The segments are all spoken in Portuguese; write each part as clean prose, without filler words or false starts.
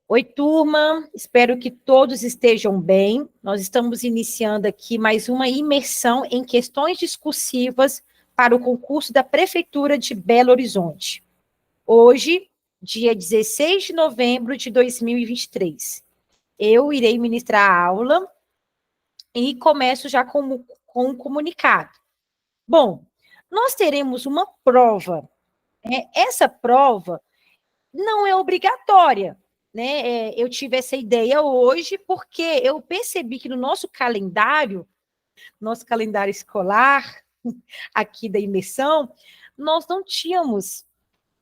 Oi, turma, espero que todos estejam bem. Nós estamos iniciando aqui mais uma imersão em questões discursivas para o concurso da Prefeitura de Belo Horizonte. Hoje, dia 16 de novembro de 2023. Eu irei ministrar a aula e começo já com um comunicado. Bom, nós teremos uma prova. Essa prova não é obrigatória, né? Eu tive essa ideia hoje porque eu percebi que no nosso calendário escolar, aqui da imersão, nós não tínhamos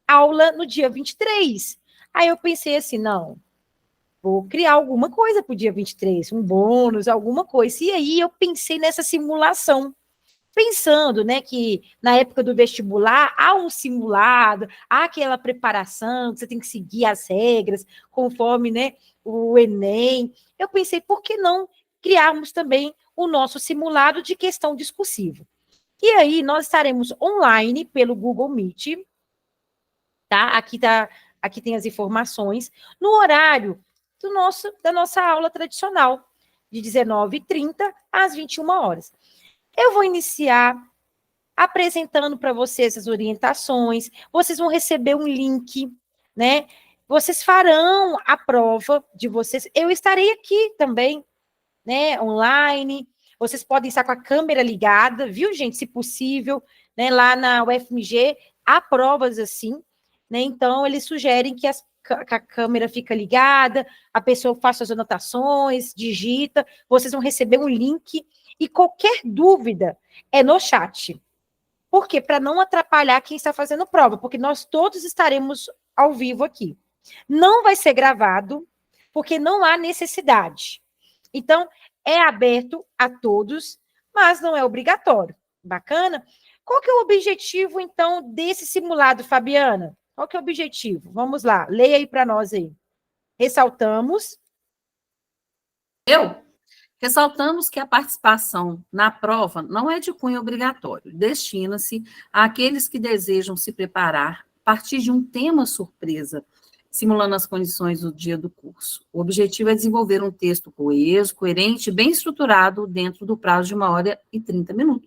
aula no dia 23. Aí eu pensei assim, não, vou criar alguma coisa para o dia 23, um bônus, alguma coisa. E aí eu pensei nessa simulação, pensando, né, que na época do vestibular há um simulado, há aquela preparação, que você tem que seguir as regras, conforme, né, o Enem. Eu pensei, por que não criarmos também o nosso simulado de questão discursiva? E aí nós estaremos online pelo Google Meet, tá? Aqui tem as informações, no horário da nossa aula tradicional, de 19h30 às 21h. Eu vou iniciar apresentando para vocês as orientações, vocês vão receber um link, né? Vocês farão a prova de vocês. Eu estarei aqui também, né, online. Vocês podem estar com a câmera ligada, viu, gente? Se possível, né? Lá na UFMG há provas assim, né? Então, eles sugerem que a câmera fica ligada, a pessoa faça as anotações, digita, vocês vão receber um link e qualquer dúvida é no chat. Por quê? Para não atrapalhar quem está fazendo prova, porque nós todos estaremos ao vivo aqui. Não vai ser gravado, porque não há necessidade. Então, é aberto a todos, mas não é obrigatório. Bacana? Qual que é o objetivo, então, desse simulado, Fabiana? Qual que é o objetivo? Vamos lá, leia aí para nós aí. Ressaltamos. Ressaltamos que a participação na prova não é de cunho obrigatório, destina-se àqueles que desejam se preparar a partir de um tema surpresa, simulando as condições do dia do curso. O objetivo é desenvolver um texto coeso, coerente e bem estruturado dentro do prazo de 1h30.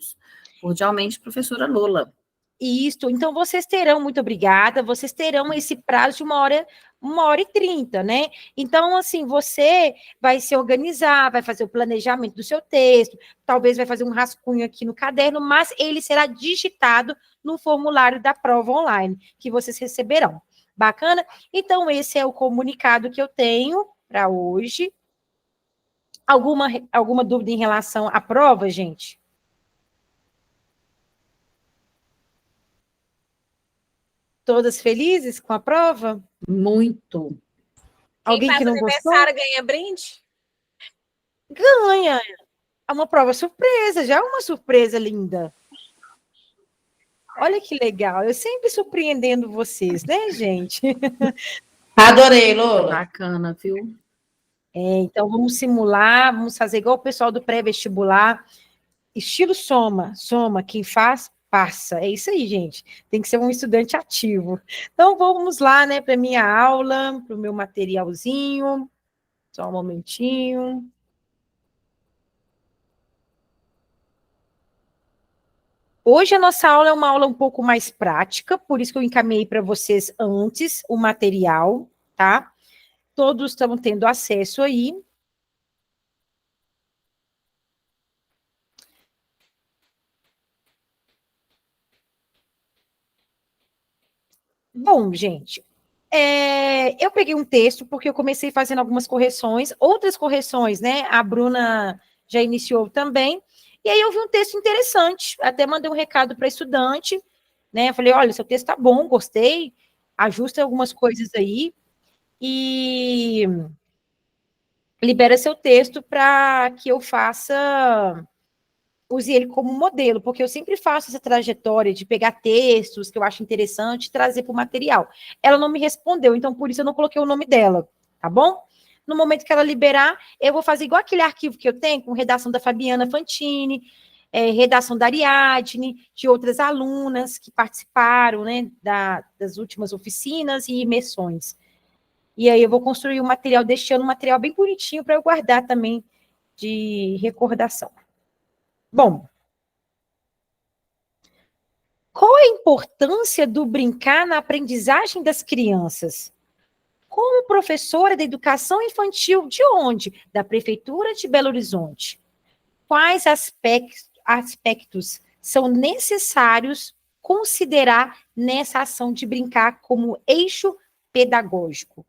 Cordialmente, professora Lola. Isso, então vocês terão, muito obrigada, vocês terão esse prazo de 1h30, né? Então, assim, você vai se organizar, vai fazer o planejamento do seu texto, talvez vai fazer um rascunho aqui no caderno, mas ele será digitado no formulário da prova online, que vocês receberão. Bacana? Então, esse é o comunicado que eu tenho para hoje. Alguma dúvida em relação à prova, gente? Todas felizes com a prova? Muito. Alguém Quem que faz não aniversário gostou? ganha brinde? Ganha. É uma prova surpresa, já é uma surpresa linda. Olha que legal. Eu sempre surpreendendo vocês, né, gente? Adorei, Lola. Bacana, viu? Então, vamos simular, vamos fazer igual o pessoal do pré-vestibular. Estilo soma. Soma, quem faz, passa. É isso aí, gente. Tem que ser um estudante ativo. Então, vamos lá, né, para minha aula, para o meu materialzinho. Só um momentinho. Hoje a nossa aula é uma aula um pouco mais prática, por isso que eu encaminhei para vocês antes o material, tá? Todos estão tendo acesso aí. Bom, gente, eu peguei um texto porque eu comecei fazendo algumas correções, outras correções, né? A Bruna já iniciou também, e aí eu vi um texto interessante, até mandei um recado para a estudante, né? Falei, olha, seu texto tá bom, gostei, ajusta algumas coisas aí, e libera seu texto para que eu use ele como modelo, porque eu sempre faço essa trajetória de pegar textos que eu acho interessante e trazer para o material. Ela não me respondeu, então por isso eu não coloquei o nome dela, tá bom? No momento que ela liberar, eu vou fazer igual aquele arquivo que eu tenho, com redação da Fabiana Fantini, redação da Ariadne, de outras alunas que participaram, né, das últimas oficinas e imersões. E aí eu vou construir um material deste ano, um material bem bonitinho para eu guardar também de recordação. Bom, qual a importância do brincar na aprendizagem das crianças? Como professora da educação infantil, de onde? Da Prefeitura de Belo Horizonte. Quais aspectos são necessários considerar nessa ação de brincar como eixo pedagógico?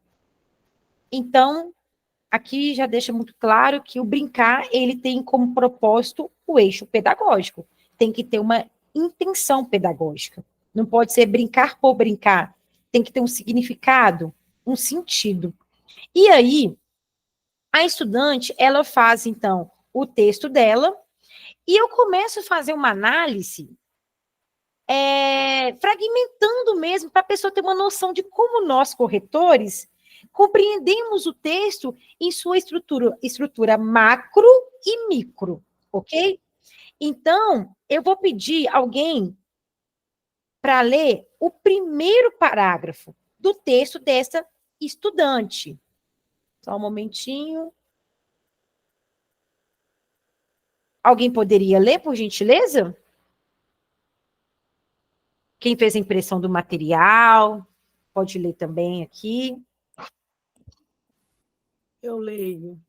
Então, aqui já deixa muito claro que o brincar, ele tem como propósito o eixo pedagógico. Tem que ter uma intenção pedagógica. Não pode ser brincar por brincar. Tem que ter um significado, um sentido. E aí, a estudante, ela faz, então, o texto dela, e eu começo a fazer uma análise fragmentando mesmo, para a pessoa ter uma noção de como nós, corretores, compreendemos o texto em sua estrutura macro e micro, ok? Então, eu vou pedir alguém para ler o primeiro parágrafo do texto dessa estudante. Só um momentinho. Alguém poderia ler, por gentileza? Quem fez a impressão do material, pode ler também aqui. Eu leio.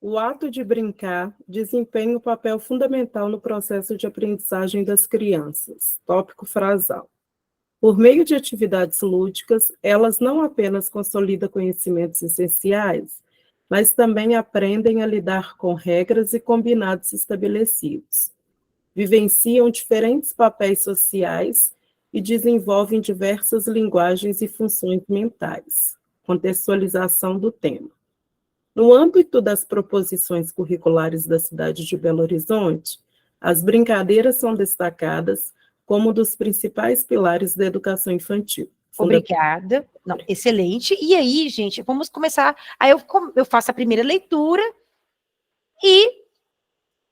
O ato de brincar desempenha um papel fundamental no processo de aprendizagem das crianças. Tópico frasal. Por meio de atividades lúdicas, elas não apenas consolidam conhecimentos essenciais, mas também aprendem a lidar com regras e combinados estabelecidos. Vivenciam diferentes papéis sociais e desenvolvem diversas linguagens e funções mentais. Contextualização do tema. No âmbito das proposições curriculares da cidade de Belo Horizonte, as brincadeiras são destacadas como um dos principais pilares da educação infantil. Obrigada. Não, excelente. E aí, gente, vamos começar. Aí eu faço a primeira leitura e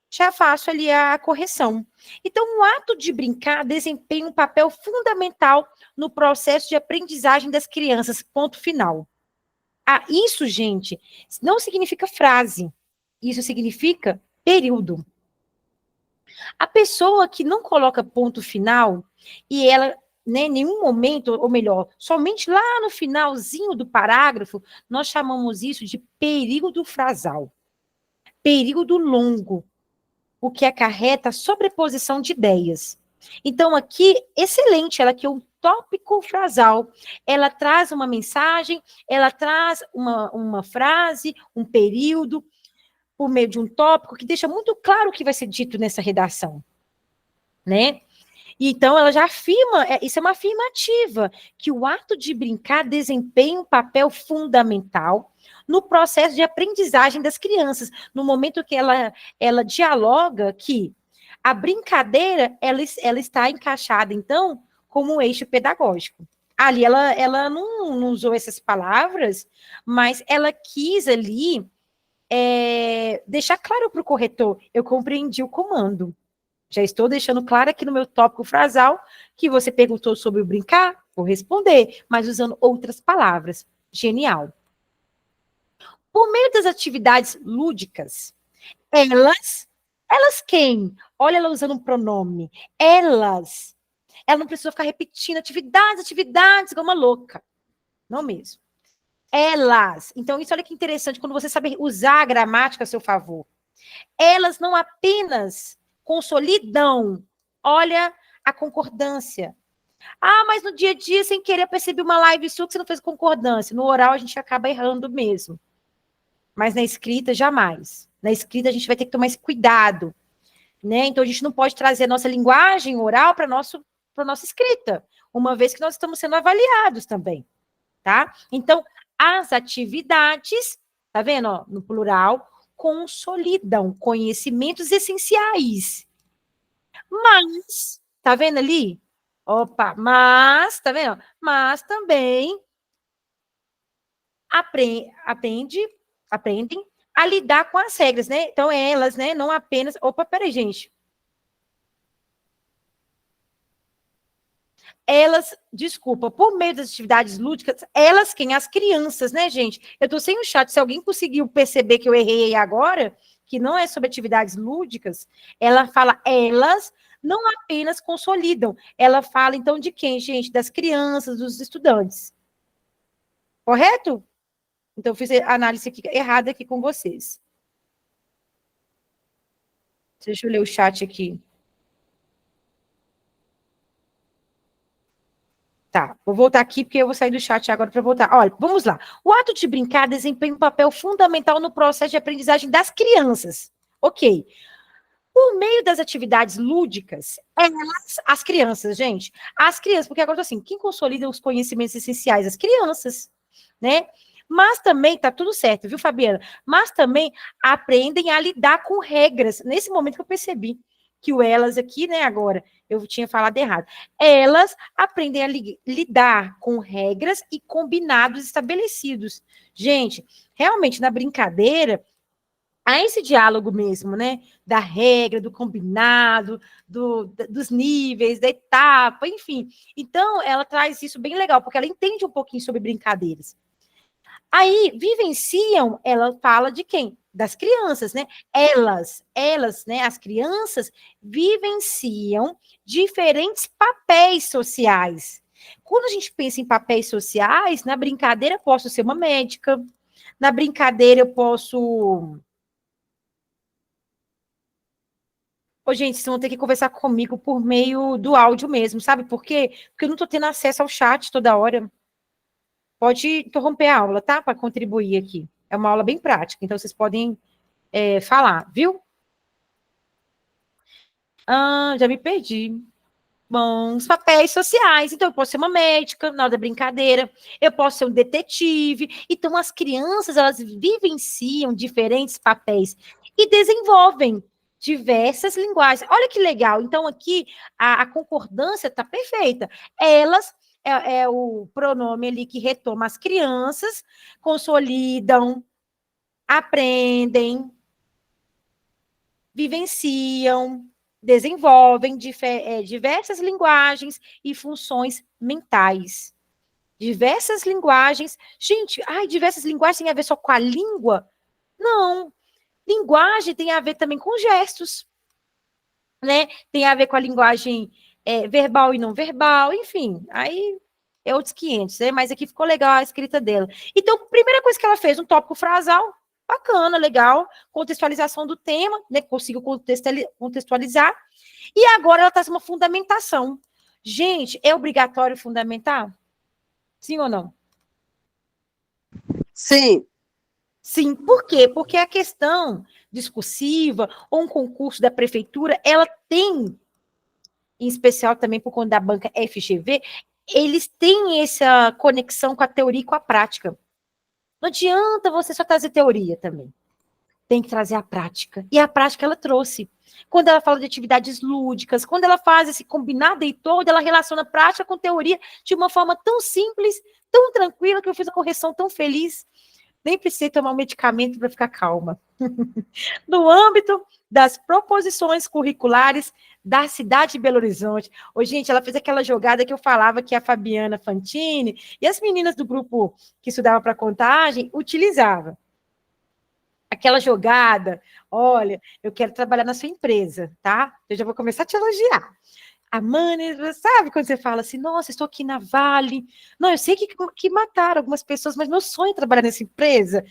já faço ali a correção. Então, o ato de brincar desempenha um papel fundamental no processo de aprendizagem das crianças. Ponto final. Ah, isso, gente, não significa frase. Isso significa período. A pessoa que não coloca ponto final e ela, né, em nenhum momento, ou melhor, somente lá no finalzinho do parágrafo, nós chamamos isso de período frasal. Período longo, o que acarreta a sobreposição de ideias. Então, aqui, excelente, ela aqui é um tópico frasal. Ela traz uma mensagem, ela traz uma frase, um período, por meio de um tópico, que deixa muito claro o que vai ser dito nessa redação, né? Então, ela já afirma, isso é uma afirmativa, que o ato de brincar desempenha um papel fundamental no processo de aprendizagem das crianças, no momento que ela dialoga que a brincadeira, ela está encaixada, então, como um eixo pedagógico. Ali, ela não usou essas palavras, mas ela quis ali deixar claro para o corretor, eu compreendi o comando. Já estou deixando claro aqui no meu tópico frasal que você perguntou sobre o brincar, vou responder, mas usando outras palavras. Genial. Por meio das atividades lúdicas, elas quem? Olha ela usando um pronome. Elas. Ela não precisa ficar repetindo atividades, igual uma louca. Não mesmo. Elas. Então, isso olha que interessante, quando você sabe usar a gramática a seu favor. Elas não apenas consolidam, olha a concordância. Ah, mas no dia a dia, sem querer, eu percebi uma live sua que você não fez concordância. No oral, a gente acaba errando mesmo. Mas na escrita, jamais. Na escrita, a gente vai ter que tomar esse cuidado. Né? Então, a gente não pode trazer a nossa linguagem oral para a nossa escrita, uma vez que nós estamos sendo avaliados também. Tá? Então, as atividades, tá vendo? Ó, no plural, consolidam conhecimentos essenciais. Mas, tá vendo ali? Opa, mas, tá vendo? Mas também aprendem a lidar com as regras, né? Então, elas, né, não apenas... Opa, peraí, gente. Elas, desculpa, por meio das atividades lúdicas, elas quem? As crianças, né, gente? Eu tô sem o chat, se alguém conseguiu perceber que eu errei agora, que não é sobre atividades lúdicas, ela fala elas não apenas consolidam, ela fala então de quem, gente? Das crianças, dos estudantes. Correto? Então, eu fiz a análise aqui, errada aqui com vocês. Deixa eu ler o chat aqui. Tá, vou voltar aqui, porque eu vou sair do chat agora para voltar. Olha, vamos lá. O ato de brincar desempenha um papel fundamental no processo de aprendizagem das crianças. Ok. Por meio das atividades lúdicas, as crianças, gente, as crianças, porque agora assim, quem consolida os conhecimentos essenciais? As crianças, né? Mas também, tá tudo certo, viu, Fabiana? Mas também aprendem a lidar com regras. Nesse momento que eu percebi que o elas aqui, né, agora, eu tinha falado errado. Elas aprendem a lidar com regras e combinados estabelecidos. Gente, realmente, na brincadeira, há esse diálogo mesmo, né? Da regra, do combinado, dos níveis, da etapa, enfim. Então, ela traz isso bem legal, porque ela entende um pouquinho sobre brincadeiras. Aí, vivenciam, ela fala de quem? Das crianças, né? Elas, né? As crianças vivenciam diferentes papéis sociais. Quando a gente pensa em papéis sociais, na brincadeira eu posso ser uma médica, na brincadeira eu posso... Ô, gente, vocês vão ter que conversar comigo por meio do áudio mesmo, sabe por quê? Porque eu não tô tendo acesso ao chat toda hora. Pode interromper a aula, tá? Para contribuir aqui. É uma aula bem prática, então vocês podem falar, viu? Já me perdi. Bom, os papéis sociais. Então, eu posso ser uma médica na hora da brincadeira, eu posso ser um detetive. Então, as crianças, elas vivenciam diferentes papéis e desenvolvem diversas linguagens. Olha que legal. Então, aqui, a concordância está perfeita. Elas é o pronome ali que retoma as crianças, consolidam, aprendem, vivenciam, desenvolvem diversas linguagens e funções mentais. Diversas linguagens. Gente, diversas linguagens tem a ver só com a língua? Não. Linguagem tem a ver também com gestos, né? Tem a ver com a linguagem verbal e não verbal, enfim. Aí é outros 500, né? Mas aqui ficou legal a escrita dela. Então, primeira coisa que ela fez, um tópico frasal, bacana, legal, contextualização do tema, né? Consigo contextualizar. E agora ela traz uma fundamentação. Gente, é obrigatório fundamentar? Sim ou não? Sim. Sim, por quê? Porque a questão discursiva ou um concurso da prefeitura, ela tem, em especial também por conta da banca FGV, eles têm essa conexão com a teoria e com a prática. Não adianta você só trazer teoria também. Tem que trazer a prática. E a prática ela trouxe. Quando ela fala de atividades lúdicas, quando ela faz esse combinado e todo, ela relaciona prática com teoria de uma forma tão simples, tão tranquila, que eu fiz a correção tão feliz. Nem precisei tomar um medicamento para ficar calma. No âmbito das proposições curriculares da cidade de Belo Horizonte. Ô, gente, ela fez aquela jogada que eu falava que a Fabiana Fantini e as meninas do grupo que estudava para contagem utilizavam. Aquela jogada, olha, eu quero trabalhar na sua empresa, tá? Eu já vou começar a te elogiar. A Mani, sabe quando você fala assim, nossa, estou aqui na Vale. Não, eu sei que mataram algumas pessoas, mas meu sonho é trabalhar nessa empresa.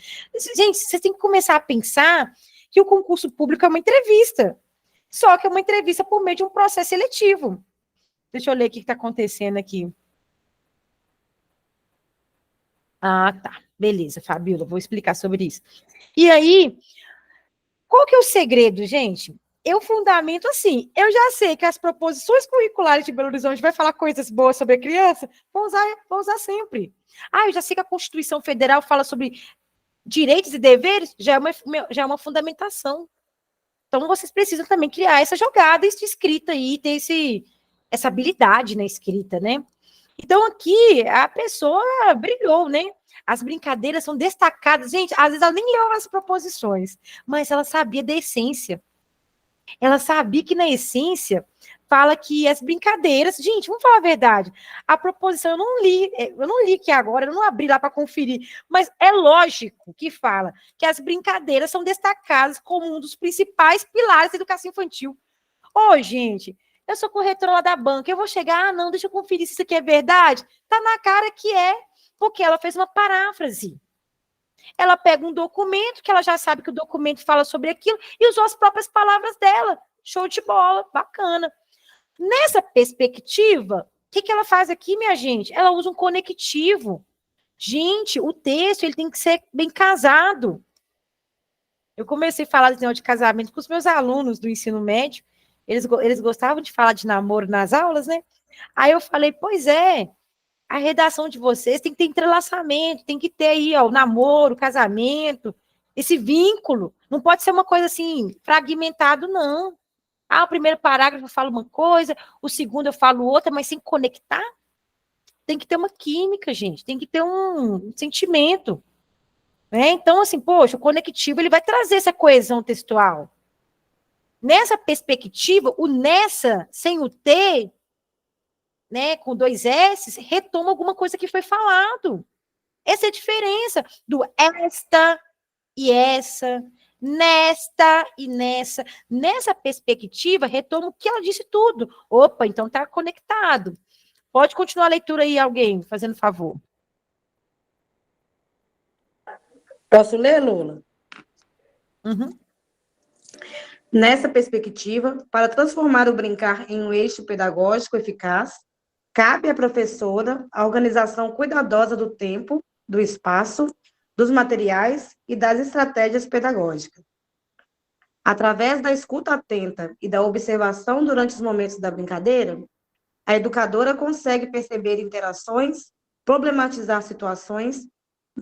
Gente, vocês têm que começar a pensar que o concurso público é uma entrevista. Só que é uma entrevista por meio de um processo seletivo. Deixa eu ler o que está acontecendo aqui. Ah, tá. Beleza, Fabíola, vou explicar sobre isso. E aí, qual que é o segredo, gente? Eu fundamento assim, eu já sei que as proposições curriculares de Belo Horizonte vai falar coisas boas sobre a criança, vou usar sempre. Eu já sei que a Constituição Federal fala sobre direitos e deveres, já é uma fundamentação. Então, vocês precisam também criar essa jogada escrita aí, ter essa habilidade na escrita, né? Então, aqui, a pessoa brilhou, né? As brincadeiras são destacadas. Gente, às vezes ela nem leu as proposições, mas ela sabia da essência. Ela sabia que, na essência, fala que as brincadeiras, gente, vamos falar a verdade, a proposição eu não li aqui agora, eu não abri lá para conferir, mas é lógico que fala que as brincadeiras são destacadas como um dos principais pilares da educação infantil. Ô, gente, eu sou corretora lá da banca, eu vou chegar, não, deixa eu conferir se isso aqui é verdade. Tá na cara que é, porque ela fez uma paráfrase. Ela pega um documento, que ela já sabe que o documento fala sobre aquilo, e usou as próprias palavras dela. Show de bola, bacana. Nessa perspectiva, o que ela faz aqui, minha gente? Ela usa um conectivo. Gente, o texto ele tem que ser bem casado. Eu comecei a falar desse negócio de casamento com os meus alunos do ensino médio. Eles gostavam de falar de namoro nas aulas, né? Aí eu falei, pois é, a redação de vocês tem que ter entrelaçamento, tem que ter aí, ó, o namoro, o casamento, esse vínculo. Não pode ser uma coisa assim, fragmentado, não. Ah, o primeiro parágrafo eu falo uma coisa, o segundo eu falo outra, mas sem conectar. Tem que ter uma química, gente, tem que ter um sentimento. Né? Então, assim, poxa, o conectivo ele vai trazer essa coesão textual. Nessa perspectiva, o nessa, sem o T, né, com 2 S, retoma alguma coisa que foi falado. Essa é a diferença do esta e essa, nesta e nessa. Nessa perspectiva, retoma o que ela disse tudo. Opa, então está conectado. Pode continuar a leitura aí, alguém, fazendo favor. Posso ler, Lula? Uhum. Nessa perspectiva, para transformar o brincar em um eixo pedagógico eficaz, cabe à professora a organização cuidadosa do tempo, do espaço, dos materiais e das estratégias pedagógicas. Através da escuta atenta e da observação durante os momentos da brincadeira, a educadora consegue perceber interações, problematizar situações,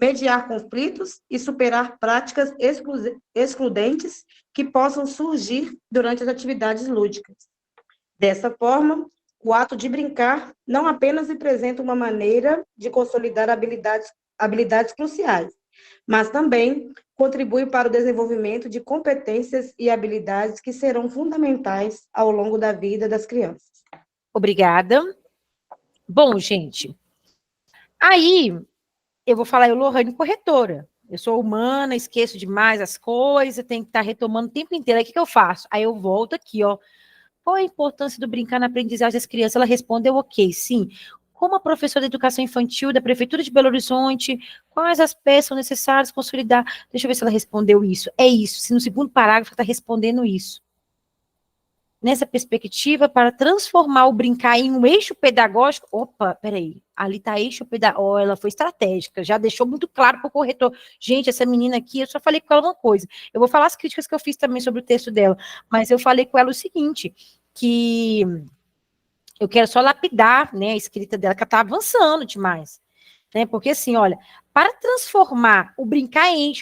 mediar conflitos e superar práticas excludentes que possam surgir durante as atividades lúdicas. Dessa forma, o ato de brincar não apenas representa uma maneira de consolidar habilidades cruciais, mas também contribui para o desenvolvimento de competências e habilidades que serão fundamentais ao longo da vida das crianças. Obrigada. Bom, gente, aí eu vou falar eu, Lohane, corretora. Eu sou humana, esqueço demais as coisas, tenho que estar retomando o tempo inteiro. Aí o que eu faço? Aí eu volto aqui, ó. Qual a importância do brincar na aprendizagem das crianças? Ela respondeu ok, sim. Como a professora de educação infantil da Prefeitura de Belo Horizonte, quais as peças são necessárias consolidar? Deixa eu ver se ela respondeu isso. É isso, se no segundo parágrafo está respondendo isso. Nessa perspectiva, para transformar o brincar em um eixo pedagógico, opa, peraí, ali está eixo pedagógico, ela foi estratégica, já deixou muito claro para o corretor, gente, essa menina aqui, eu só falei com ela uma coisa, eu vou falar as críticas que eu fiz também sobre o texto dela, mas eu falei com ela o seguinte, que eu quero só lapidar, né, a escrita dela, que ela está avançando demais, né, porque assim, olha, para transformar o brincar em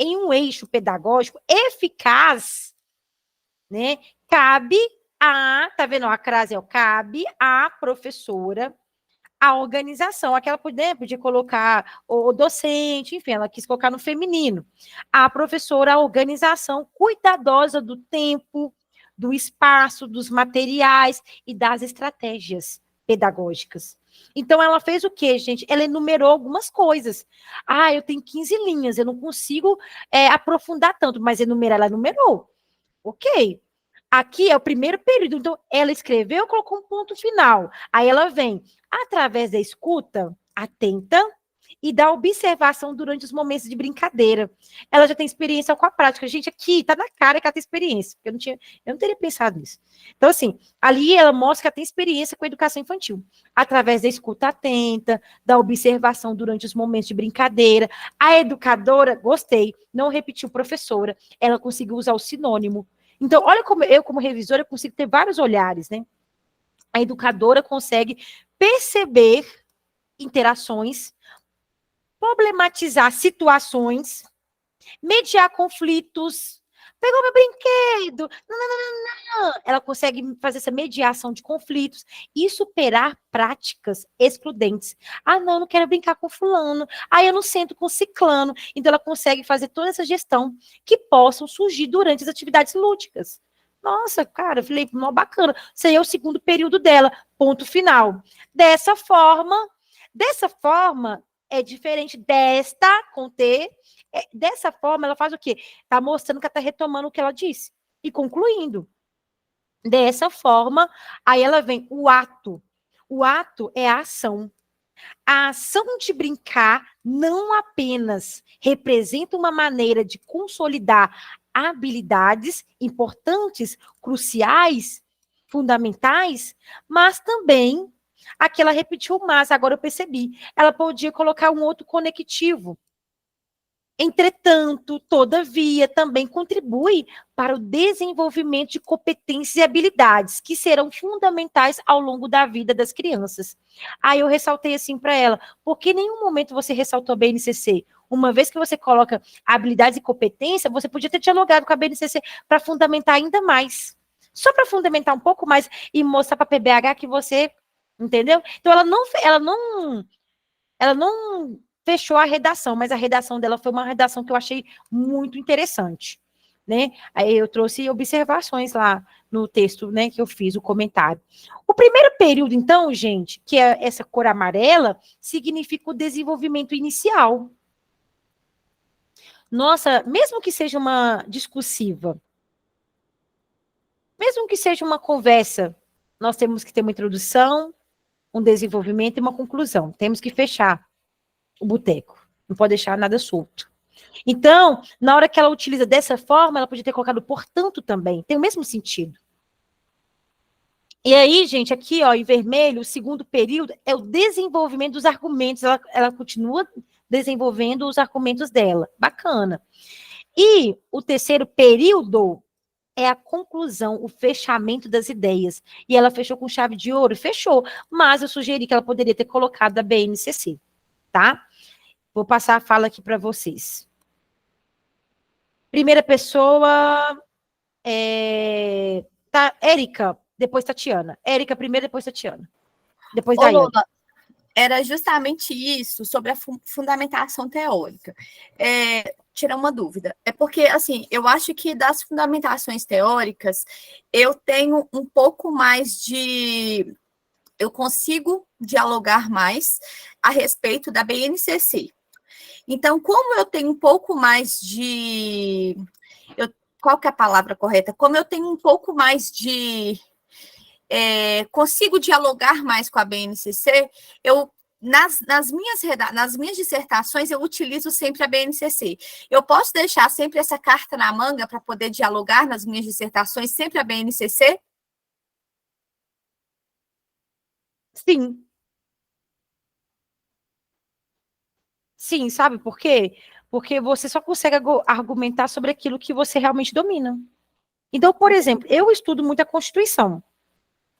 um eixo pedagógico eficaz, né? Cabe tá vendo? A crase cabe à professora a organização. Aquela podia colocar o docente, enfim, ela quis colocar no feminino. A professora, a organização cuidadosa do tempo, do espaço, dos materiais e das estratégias pedagógicas. Então, ela fez o quê, gente? Ela enumerou algumas coisas. Ah, eu tenho 15 linhas, eu não consigo aprofundar tanto, mas ela enumerou. Ok. Aqui é o primeiro período, então ela escreveu, colocou um ponto final. Aí ela vem, através da escuta atenta e da observação durante os momentos de brincadeira. Ela já tem experiência com a prática. Gente, aqui tá na cara que ela tem experiência. Eu não teria pensado nisso. Então, assim, ali ela mostra que ela tem experiência com a educação infantil. Através da escuta atenta, da observação durante os momentos de brincadeira. A educadora, gostei, não repetiu professora, ela conseguiu usar o sinônimo. Então, olha como eu, como revisora, consigo ter vários olhares, né? A educadora consegue perceber interações, problematizar situações, mediar conflitos. Pegou meu brinquedo. Não. Ela consegue fazer essa mediação de conflitos e superar práticas excludentes. Ah, não quero brincar com fulano. Ah, eu não sento com ciclano. Então, ela consegue fazer toda essa gestão que possam surgir durante as atividades lúdicas. Nossa, cara, eu falei, não, bacana. Isso aí é o segundo período dela, ponto final. Dessa forma, é diferente desta, com T, dessa forma, ela faz o quê? Tá mostrando que ela tá retomando o que ela disse e concluindo. Dessa forma, aí ela vem o ato. O ato é a ação. A ação de brincar não apenas representa uma maneira de consolidar habilidades importantes, cruciais, fundamentais, mas também, aqui ela repetiu mais, agora eu percebi, ela podia colocar um outro conectivo. Entretanto, todavia, também contribui para o desenvolvimento de competências e habilidades que serão fundamentais ao longo da vida das crianças. Aí eu ressaltei assim para ela, porque em nenhum momento você ressaltou a BNCC. Uma vez que você coloca habilidades e competência, você podia ter dialogado com a BNCC para fundamentar ainda mais. Só para fundamentar um pouco mais e mostrar para a PBH que você, entendeu? Então ela não fechou a redação, mas a redação dela foi uma redação que eu achei muito interessante, né? Aí eu trouxe observações lá no texto, né, que eu fiz, o comentário. O primeiro período, então, gente, que é essa cor amarela, significa o desenvolvimento inicial. Nossa, mesmo que seja uma discursiva, mesmo que seja uma conversa, nós temos que ter uma introdução, um desenvolvimento e uma conclusão. Temos que fechar o boteco. Não pode deixar nada solto. Então, na hora que ela utiliza dessa forma, ela podia ter colocado portanto também. Tem o mesmo sentido. E aí, gente, aqui, ó, em vermelho, o segundo período é o desenvolvimento dos argumentos. Ela continua desenvolvendo os argumentos dela. Bacana. E o terceiro período é a conclusão, o fechamento das ideias. E ela fechou com chave de ouro? Fechou. Mas eu sugeri que ela poderia ter colocado a BNCC, tá? Vou passar a fala aqui para vocês. Primeira pessoa, Érica, depois Tatiana. Érica primeiro, depois Tatiana. Depois Ô, Daiane. Lola, era justamente isso, sobre a fundamentação teórica. Tirar uma dúvida. É porque, assim, eu acho que das fundamentações teóricas, eu tenho um pouco mais de... Eu consigo dialogar mais a respeito da BNCC. Então, como eu tenho um pouco mais de... qual que é a palavra correta? Como eu tenho um pouco mais de... consigo dialogar mais com a BNCC, nas minhas dissertações, eu utilizo sempre a BNCC. Eu posso deixar sempre essa carta na manga para poder dialogar nas minhas dissertações, sempre a BNCC? Sim. Sim, sabe por quê? Porque você só consegue argumentar sobre aquilo que você realmente domina. Então, por exemplo, eu estudo muito a Constituição.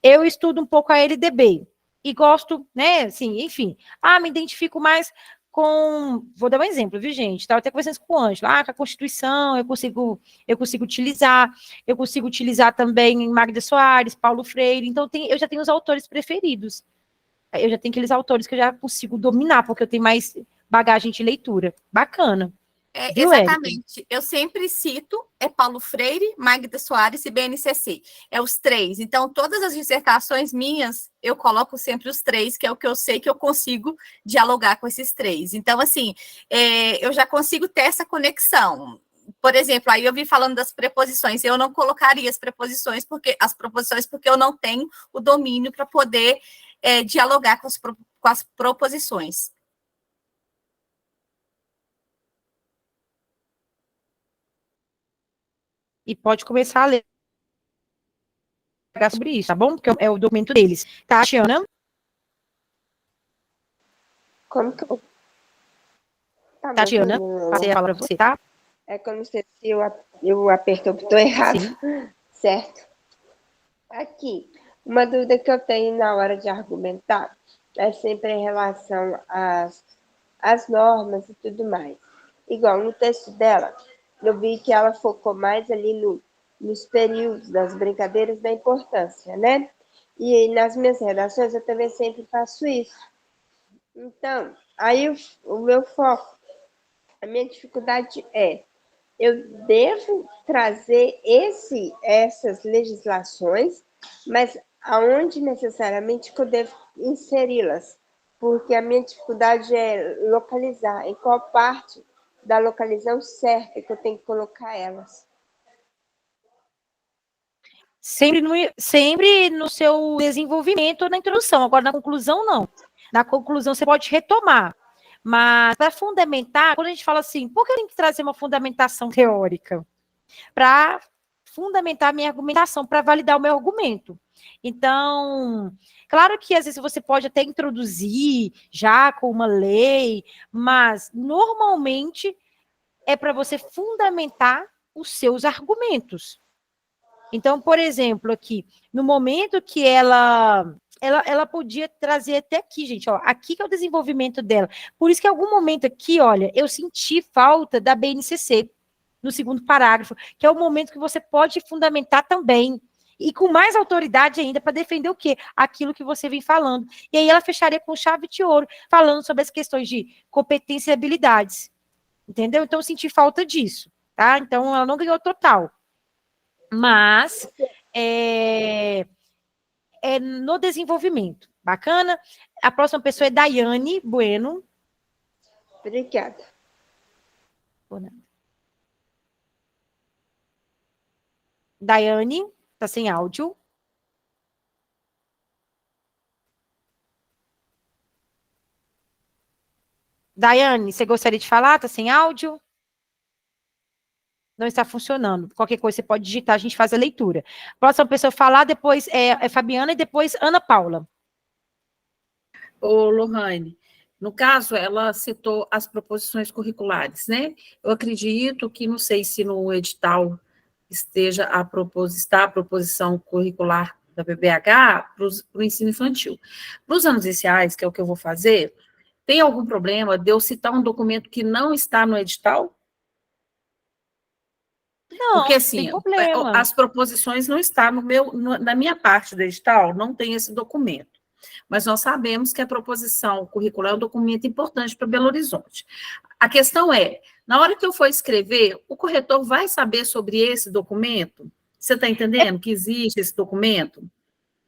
Eu estudo um pouco a LDB. E gosto, né, assim, enfim. Me identifico mais com... Vou dar um exemplo, viu, gente? Estava até conversando com o Ângelo. Com a Constituição eu consigo utilizar. Eu consigo utilizar também Magda Soares, Paulo Freire. Então, eu já tenho os autores preferidos. Eu já tenho aqueles autores que eu já consigo dominar, porque eu tenho mais bagagem de leitura. Bacana. Viu, Exatamente. Érica? Eu sempre cito Paulo Freire, Magda Soares e BNCC. É os três. Então, todas as dissertações minhas, eu coloco sempre os três, que é o que eu sei que eu consigo dialogar com esses três. Então, assim, eu já consigo ter essa conexão. Por exemplo, aí eu vi falando das preposições. Eu não colocaria as proposições porque eu não tenho o domínio para poder dialogar com as proposições. E pode começar a ler sobre isso, tá bom? Porque é o documento deles. Tá, Tatiana? Como que eu... Tá Tatiana, bom, passei a palavra para você, tá? é que eu não sei se eu apertei o botão errado. Sim. Certo. Aqui, uma dúvida que eu tenho na hora de argumentar é sempre em relação às normas e tudo mais. Igual no texto dela, eu vi que ela focou mais ali nos períodos das brincadeiras da importância, né? E nas minhas redações eu também sempre faço isso. Então, aí o meu foco, a minha dificuldade eu devo trazer essas legislações, mas aonde necessariamente que eu devo inseri-las? Porque a minha dificuldade é localizar, em qual parte da localização certa que eu tenho que colocar elas. Sempre no seu desenvolvimento ou na introdução. Agora, na conclusão, não. Na conclusão, você pode retomar. Mas, para fundamentar, quando a gente fala assim, por que eu tenho que trazer uma fundamentação teórica? Para fundamentar a minha argumentação, para validar o meu argumento. Então, claro que às vezes você pode até introduzir já com uma lei, mas normalmente é para você fundamentar os seus argumentos. Então, por exemplo, aqui, no momento que ela podia trazer até aqui, gente, ó, aqui que é o desenvolvimento dela. Por isso que em algum momento aqui, olha, eu senti falta da BNCC, no segundo parágrafo, que é o momento que você pode fundamentar também, e com mais autoridade ainda, para defender o quê? Aquilo que você vem falando. E aí ela fecharia com chave de ouro, falando sobre as questões de competência e habilidades. Entendeu? Então, eu senti falta disso, tá? Então, ela não ganhou total. Mas é no desenvolvimento. Bacana? A próxima pessoa é Daiane Bueno. Obrigada. Daiane, tá sem áudio. Daiane, você gostaria de falar? Tá sem áudio? Não está funcionando. Qualquer coisa você pode digitar, a gente faz a leitura. Próxima pessoa a falar, depois é Fabiana e depois Ana Paula. Ô, Lohane, no caso, ela citou as proposições curriculares, né? Eu acredito que, não sei se no edital está a proposição curricular da BBH para o ensino infantil. Para os anos iniciais, que é o que eu vou fazer, tem algum problema de eu citar um documento que não está no edital? Não, porque assim, tem problema. as proposições não estão na minha parte do edital, não tem esse documento. Mas nós sabemos que a proposição curricular é um documento importante para Belo Horizonte. A questão é, na hora que eu for escrever, o corretor vai saber sobre esse documento? Você está entendendo que existe esse documento?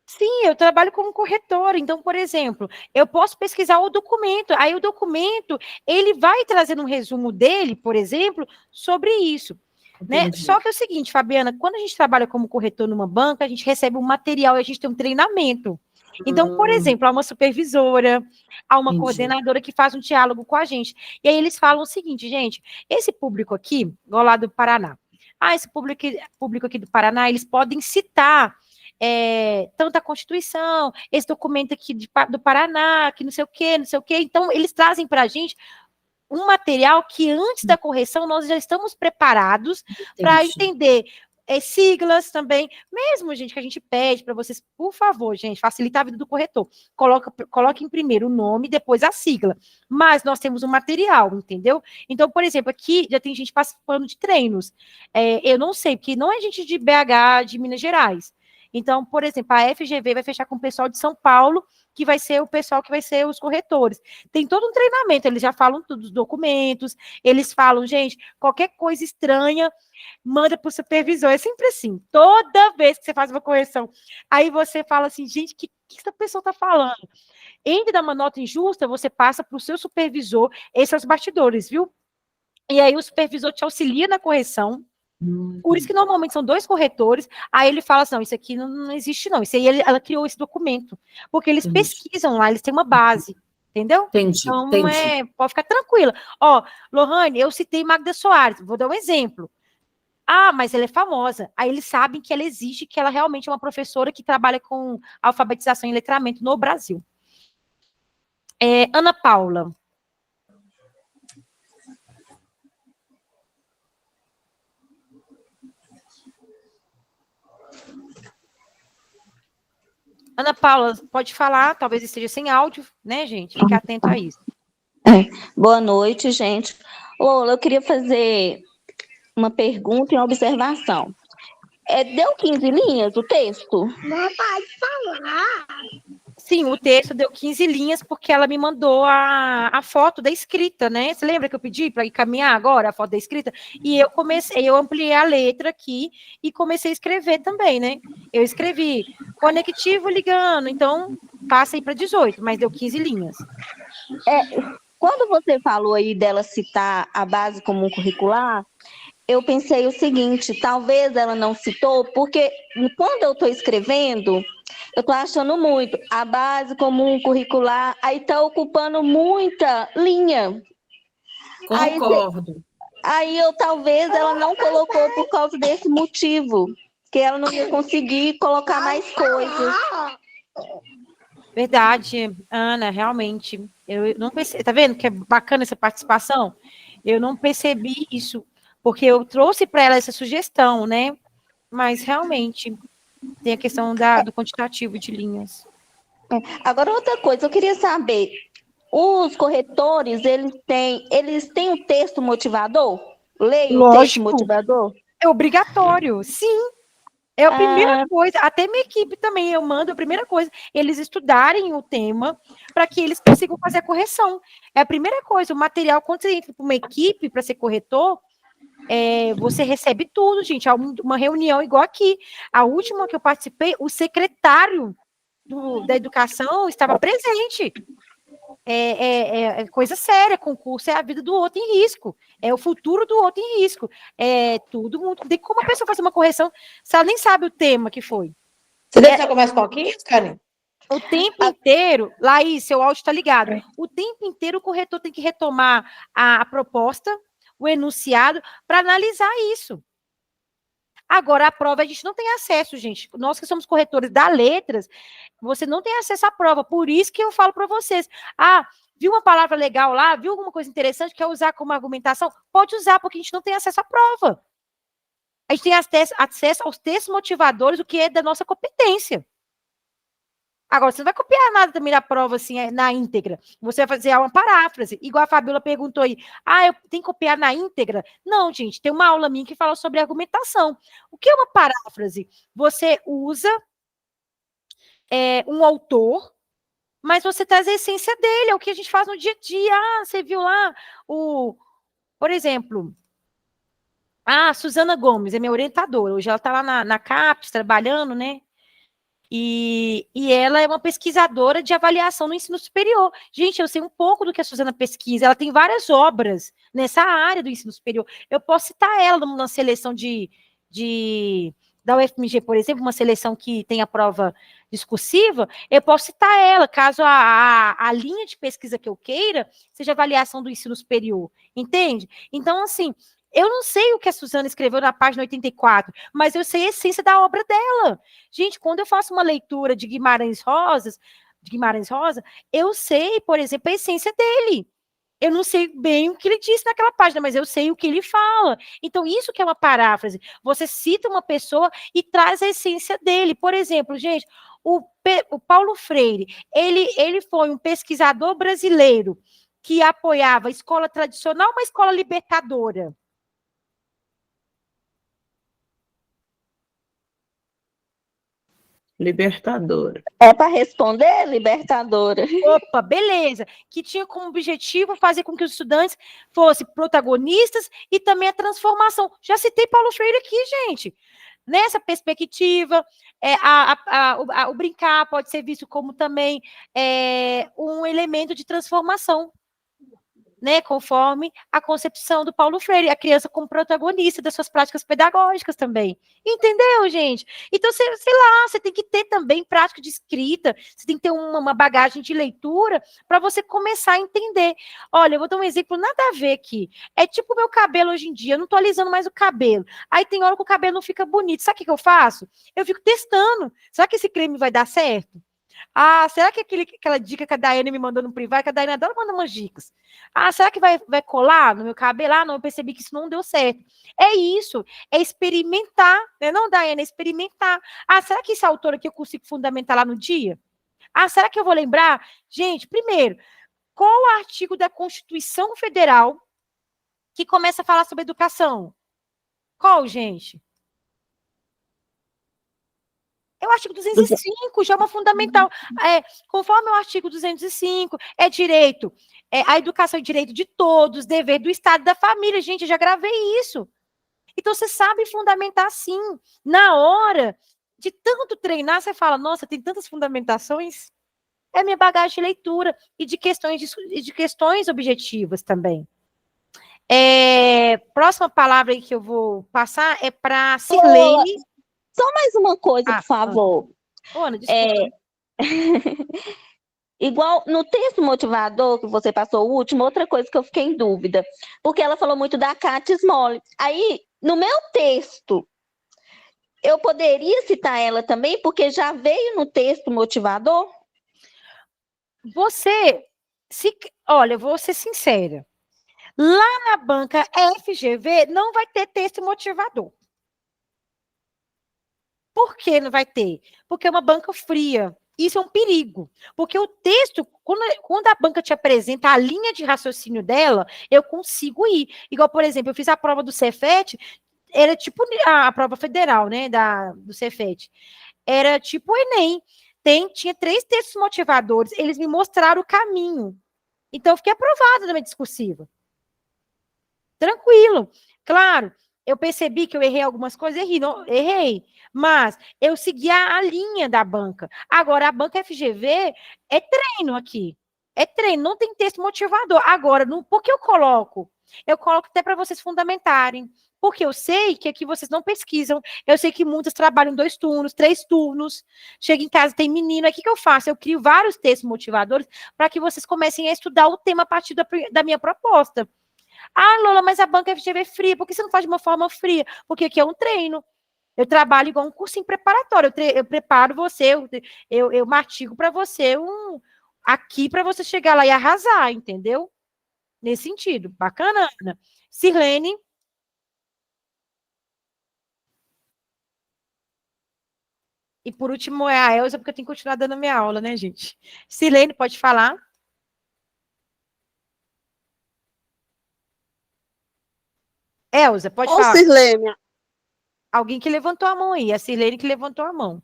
Sim, eu trabalho como corretora, então, por exemplo, eu posso pesquisar o documento, aí o documento, ele vai trazer um resumo dele, por exemplo, sobre isso. Né? Só que é o seguinte, Fabiana, quando a gente trabalha como corretor numa banca, a gente recebe um material e a gente tem um treinamento. Então, por exemplo, há uma supervisora, há uma coordenadora que faz um diálogo com a gente. E aí eles falam o seguinte, gente, esse público aqui, igual lá do Paraná, esse público aqui do Paraná, eles podem citar tanto a Constituição, esse documento aqui do Paraná, que não sei o quê. Então, eles trazem para a gente um material que antes da correção nós já estamos preparados para entender siglas também, mesmo, gente, que a gente pede para vocês, por favor, gente, facilita a vida do corretor, coloquem primeiro o nome, depois a sigla, mas nós temos um material, entendeu? Então, por exemplo, aqui já tem gente participando de treinos, eu não sei, porque não é gente de BH, de Minas Gerais. Então, por exemplo, a FGV vai fechar com o pessoal de São Paulo, que vai ser o pessoal que vai ser os corretores. Tem todo um treinamento, eles já falam dos documentos, eles falam, gente, qualquer coisa estranha, manda para o supervisor. É sempre assim, toda vez que você faz uma correção, aí você fala assim, gente, o que essa pessoa está falando? Em de dar uma nota injusta, você passa para o seu supervisor, esses são os bastidores, viu? E aí o supervisor te auxilia na correção. Por isso que normalmente são 2 corretores, aí ele fala assim, não, isso aqui não existe não, isso aí ela criou esse documento, porque eles pesquisam lá, eles têm uma base, entendeu? Então, pode ficar tranquila. Lohane, eu citei Magda Soares, vou dar um exemplo. Mas ela é famosa. Aí eles sabem que ela existe, que ela realmente é uma professora que trabalha com alfabetização e letramento no Brasil. Ana Paula. Ana Paula, pode falar, talvez esteja sem áudio, né, gente? Fique atento a isso. Boa noite, gente. Lola, eu queria fazer uma pergunta e uma observação. Deu 15 linhas o texto? Sim, Sim, o texto deu 15 linhas porque ela me mandou a foto da escrita, né? Você lembra que eu pedi para encaminhar agora a foto da escrita? E eu ampliei a letra aqui e comecei a escrever também, né? Eu escrevi conectivo ligando, então passa aí para 18, mas deu 15 linhas. Quando você falou aí dela citar a base comum curricular, eu pensei o seguinte, talvez ela não citou, porque quando eu estou escrevendo, eu estou achando muito, a base comum curricular, aí está ocupando muita linha. Concordo. Aí talvez ela não colocou por causa desse motivo, que ela não ia conseguir colocar mais coisas. Verdade, Ana, realmente. Eu não percebi, tá vendo que é bacana essa participação? Eu não percebi isso, porque eu trouxe para ela essa sugestão, né? Mas realmente tem a questão do quantitativo de linhas. Agora, outra coisa, eu queria saber, os corretores, eles têm um texto motivador? Leia o texto Lógico, motivador? é obrigatório, sim. É a primeira coisa, até minha equipe também, eu mando a primeira coisa, eles estudarem o tema para que eles consigam fazer a correção. É a primeira coisa, o material, quando você entra para uma equipe para ser corretor, você recebe tudo, gente. Há uma reunião igual aqui. A última que eu participei, o secretário da educação estava presente. É coisa séria, concurso é a vida do outro em risco, é o futuro do outro em risco, é tudo muito. Tem como a pessoa fazer uma correção se ela nem sabe o tema que foi? Você deixa eu começar um pouquinho, Karen? O tempo inteiro, Laís, seu áudio está ligado. O tempo inteiro o corretor tem que retomar a proposta, o enunciado, para analisar isso. Agora, a prova a gente não tem acesso, gente. Nós que somos corretores da letras, você não tem acesso à prova. Por isso que eu falo para vocês. Viu uma palavra legal lá? Viu alguma coisa interessante? Quer usar como argumentação? Pode usar, porque a gente não tem acesso à prova. A gente tem acesso aos textos motivadores, o que é da nossa competência. Agora, você não vai copiar nada também da prova, assim, na íntegra. Você vai fazer uma paráfrase. Igual a Fabiola perguntou aí. Eu tenho que copiar na íntegra? Não, gente. Tem uma aula minha que fala sobre argumentação. O que é uma paráfrase? Você usa um autor, mas você traz a essência dele. É o que a gente faz no dia a dia. Você viu lá por exemplo... Suzana Gomes é minha orientadora. Hoje ela está lá na CAPES, trabalhando, né? E ela é uma pesquisadora de avaliação no ensino superior. Gente, eu sei um pouco do que a Suzana pesquisa. Ela tem várias obras nessa área do ensino superior. Eu posso citar ela numa seleção da UFMG, por exemplo, uma seleção que tem a prova discursiva. Eu posso citar ela, caso a linha de pesquisa que eu queira seja avaliação do ensino superior. Entende? Então, assim, eu não sei o que a Suzana escreveu na página 84, mas eu sei a essência da obra dela. Gente, quando eu faço uma leitura de Guimarães Rosa, eu sei, por exemplo, a essência dele. Eu não sei bem o que ele disse naquela página, mas eu sei o que ele fala. Então, isso que é uma paráfrase. Você cita uma pessoa e traz a essência dele. Por exemplo, gente, o Paulo Freire, ele foi um pesquisador brasileiro que apoiava a escola tradicional, uma escola libertadora. Libertadora. É para responder, libertadora? Opa, beleza. Que tinha como objetivo fazer com que os estudantes fossem protagonistas e também a transformação. Já citei Paulo Freire aqui, gente. Nessa perspectiva, o brincar pode ser visto como também um elemento de transformação, né, conforme a concepção do Paulo Freire, a criança como protagonista das suas práticas pedagógicas também. Entendeu, gente? Então, sei lá, você tem que ter também prática de escrita, você tem que ter uma bagagem de leitura para você começar a entender. Olha, eu vou dar um exemplo nada a ver aqui. É tipo o meu cabelo hoje em dia, eu não estou alisando mais o cabelo. Aí tem hora que o cabelo não fica bonito. Sabe o que eu faço? Eu fico testando. Será que esse creme vai dar certo? Será que aquela dica que a Daiane me mandou no privado, que a Daiane adora mandar umas dicas. Será que vai colar no meu cabelo? Não, eu percebi que isso não deu certo. É isso, é experimentar, né? Não, Daiane, é experimentar. Será que esse autor aqui eu consigo fundamentar lá no dia? Será que eu vou lembrar? Gente, primeiro, qual o artigo da Constituição Federal que começa a falar sobre educação? Qual, gente? É o artigo 205, já é uma fundamental. Conforme o artigo 205, é direito, a educação é direito de todos, dever do Estado e da família. Gente, eu já gravei isso. Então, você sabe fundamentar sim. Na hora de tanto treinar, você fala, nossa, tem tantas fundamentações. É minha bagagem de leitura e de questões objetivas também. Próxima palavra aí que eu vou passar é para Sirlene. Só mais uma coisa, por favor. Ana, desculpa. Igual no texto motivador que você passou o último, outra coisa que eu fiquei em dúvida, porque ela falou muito da Katia Smolly. Aí, no meu texto, eu poderia citar ela também, porque já veio no texto motivador? Olha, eu vou ser sincera. Lá na banca FGV não vai ter texto motivador. Por que não vai ter? Porque é uma banca fria. Isso é um perigo. Porque o texto, quando a banca te apresenta a linha de raciocínio dela, eu consigo ir. Igual, por exemplo, eu fiz a prova do Cefet, era tipo a prova federal, né, do Cefet. Era tipo o Enem. Tinha 3 textos motivadores, eles me mostraram o caminho. Então, eu fiquei aprovada na minha discursiva. Tranquilo. Claro, eu percebi que eu errei algumas coisas, errei. Mas eu segui a linha da banca. Agora, a banca FGV é treino aqui. É treino, não tem texto motivador. Agora, por que eu coloco? Eu coloco até para vocês fundamentarem. Porque eu sei que aqui vocês não pesquisam. Eu sei que muitas trabalham 2 turnos, 3 turnos. Chega em casa, tem menino. Aí o que eu faço? Eu crio vários textos motivadores para que vocês comecem a estudar o tema a partir da minha proposta. Ah, Lola, mas a banca FGV é fria. Por que você não faz de uma forma fria? Porque aqui é um treino. Eu trabalho igual um cursinho preparatório. Eu preparo você, eu mastigo para você aqui para você chegar lá e arrasar, entendeu? Nesse sentido. Bacana, Ana. Sirlene. E por último é a Elza, porque eu tenho que continuar dando minha aula, né, gente? Sirlene, pode falar? Elza, pode falar. Sirlene. Alguém que levantou a mão aí, a Sirlene que levantou a mão.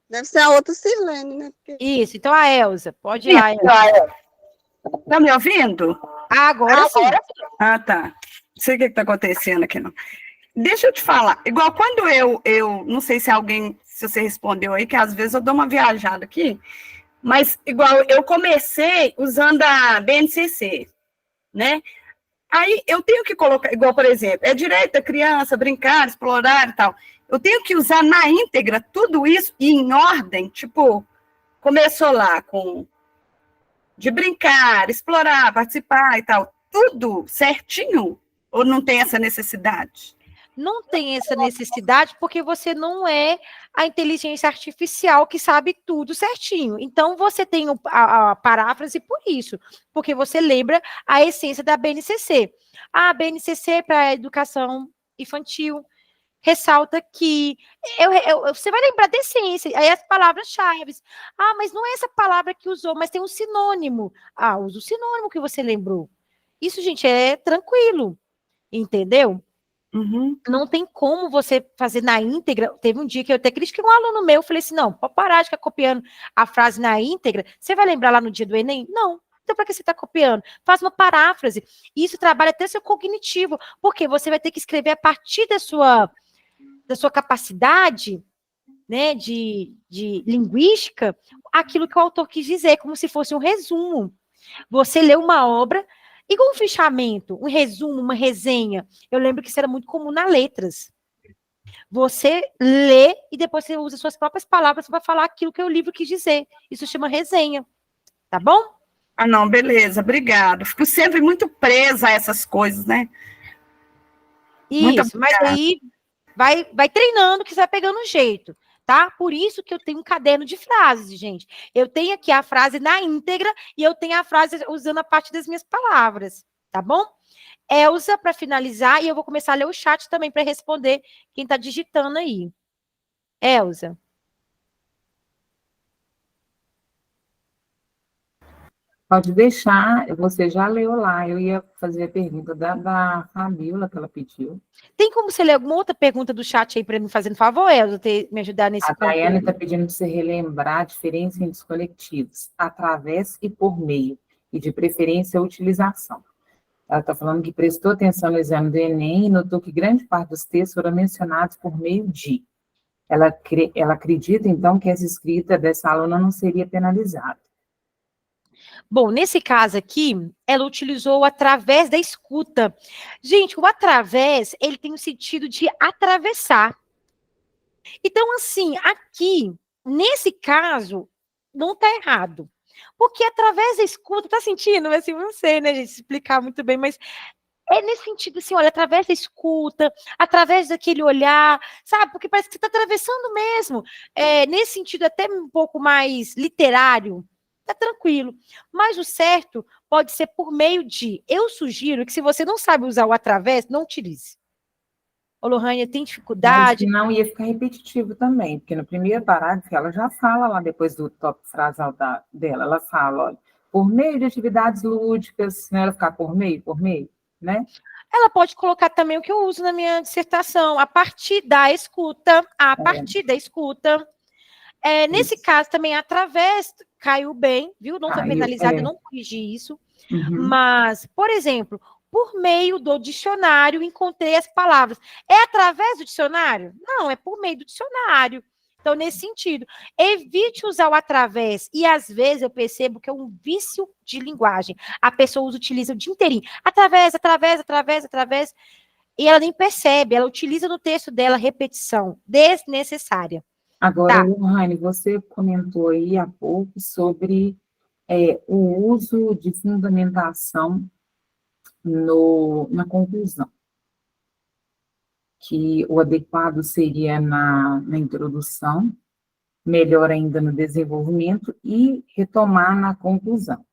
Deve ser a outra Sirlene, né? Isso, então a Elza, pode ir lá, Elza. Tá me ouvindo? Agora sim. Ah, tá. Não sei o que está acontecendo aqui, não. Deixa eu te falar, igual quando eu não sei se você respondeu aí, que às vezes eu dou uma viajada aqui, mas igual eu comecei usando a BNCC, né? Aí eu tenho que colocar, igual, por exemplo, é direito da criança brincar, explorar e tal. Eu tenho que usar na íntegra tudo isso e em ordem, tipo, começou lá com de brincar, explorar, participar e tal, tudo certinho? Ou não tem essa necessidade? Não tem essa necessidade porque você não é a inteligência artificial que sabe tudo certinho. Então, você tem a paráfrase por isso, porque você lembra a essência da BNCC. A BNCC para a educação infantil ressalta que você vai lembrar da essência, aí as palavras-chave. Ah, mas não é essa palavra que usou, mas tem um sinônimo. Ah, usa o sinônimo que você lembrou. Isso, gente, é tranquilo, entendeu? Uhum. Não tem como você fazer na íntegra. Teve um dia que eu até critiquei um aluno meu, eu falei assim, não, pode parar de ficar copiando a frase na íntegra, você vai lembrar lá no dia do Enem? Não. Então, para que você está copiando? Faz uma paráfrase. Isso trabalha até seu cognitivo, porque você vai ter que escrever a partir da sua capacidade, né, de linguística, aquilo que o autor quis dizer, como se fosse um resumo. Você lê uma obra, igual um fichamento, um resumo, uma resenha. Eu lembro que isso era muito comum nas letras. Você lê e depois você usa suas próprias palavras para falar aquilo que o livro quis dizer. Isso chama resenha. Tá bom? Ah, não, beleza, obrigado. Fico sempre muito presa a essas coisas, né? Isso, mas aí vai treinando que você vai pegando um jeito, tá? Por isso que eu tenho um caderno de frases, gente. Eu tenho aqui a frase na íntegra e eu tenho a frase usando a parte das minhas palavras, tá bom? Elza, para finalizar, e eu vou começar a ler o chat também para responder quem está digitando aí. Elza. Pode deixar, você já leu lá. Eu ia fazer a pergunta da Fabiola, que ela pediu. Tem como você ler alguma outra pergunta do chat aí para me fazendo favor, Elza, me ajudar nesse A Daiane está conteúdo? pedindo para você relembrar a diferença entre os coletivos, através e por meio, e de preferência a utilização. Ela está falando que prestou atenção no exame do Enem e notou que grande parte dos textos foram mencionados por meio de. Ela acredita, então, que essa escrita dessa aluna não seria penalizada. Bom, nesse caso aqui, ela utilizou o através da escuta. Gente, o através, ele tem o sentido de atravessar. Então, assim, aqui, nesse caso, não está errado. Porque através da escuta, tá sentindo? Assim, não sei, né, gente, explicar muito bem, mas é nesse sentido, assim, olha, através da escuta, através daquele olhar, sabe? Porque parece que você está atravessando mesmo. Nesse sentido, até um pouco mais literário, tá tranquilo. Mas o certo pode ser por meio de. Eu sugiro que, se você não sabe usar o através, não utilize. Ô, Lohane, tem Mas dificuldade? não ia ficar repetitivo também, porque no primeiro parágrafo ela já fala lá depois do tópico frasal dela, ela fala, olha, por meio de atividades lúdicas, né, ela ficar por meio, né? Ela pode colocar também o que eu uso na minha dissertação, a partir da escuta, nesse caso também, através, caiu bem, viu? Não foi penalizada, eu não corrigi isso. Uhum. Mas, por exemplo, por meio do dicionário, encontrei as palavras. É através do dicionário? Não, é por meio do dicionário. Então, nesse sentido, evite usar o através. E, às vezes, eu percebo que é um vício de linguagem. A pessoa utiliza o dia inteirinho. Através. E ela nem percebe. Ela utiliza no texto dela repetição desnecessária. Agora, Tá. Lohane, você comentou aí há pouco sobre o uso de fundamentação na conclusão, que o adequado seria na introdução, melhor ainda no desenvolvimento e retomar na conclusão.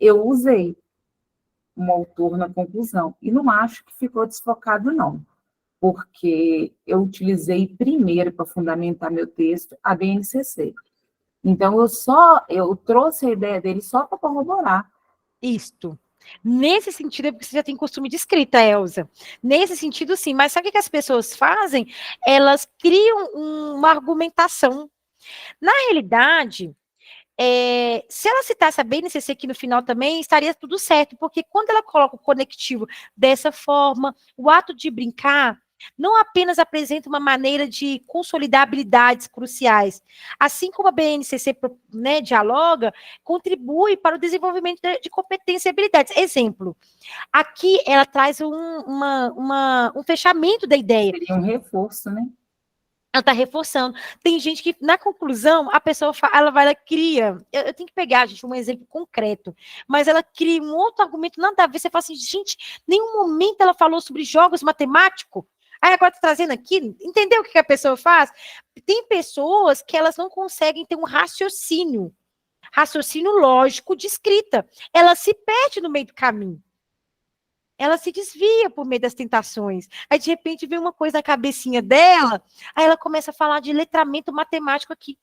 Eu usei um autor na conclusão e não acho que ficou desfocado, não, porque eu utilizei primeiro para fundamentar meu texto a BNCC. Então, eu trouxe a ideia dele só para corroborar. Isto. Nesse sentido, é porque você já tem costume de escrita, Elza. Nesse sentido, sim. Mas sabe o que as pessoas fazem? Elas criam uma argumentação. Na realidade, se ela citasse a BNCC aqui no final também, estaria tudo certo, porque quando ela coloca o conectivo dessa forma, o ato de brincar não apenas apresenta uma maneira de consolidar habilidades cruciais, assim como a BNCC, né, dialoga, contribui para o desenvolvimento de competências e habilidades. Exemplo, aqui ela traz um fechamento da ideia. Seria um reforço, né? Ela está reforçando. Tem gente que, na conclusão, a pessoa ela cria. Eu tenho que pegar, gente, um exemplo concreto. Mas ela cria um outro argumento, nada a ver. Você fala assim, gente, nenhum momento ela falou sobre jogos matemáticos. Aí agora está trazendo aqui, entendeu o que a pessoa faz? Tem pessoas que elas não conseguem ter um raciocínio lógico de escrita. Ela se perde no meio do caminho. Ela se desvia por meio das tentações. Aí, de repente, vem uma coisa na cabecinha dela, aí ela começa a falar de letramento matemático aqui.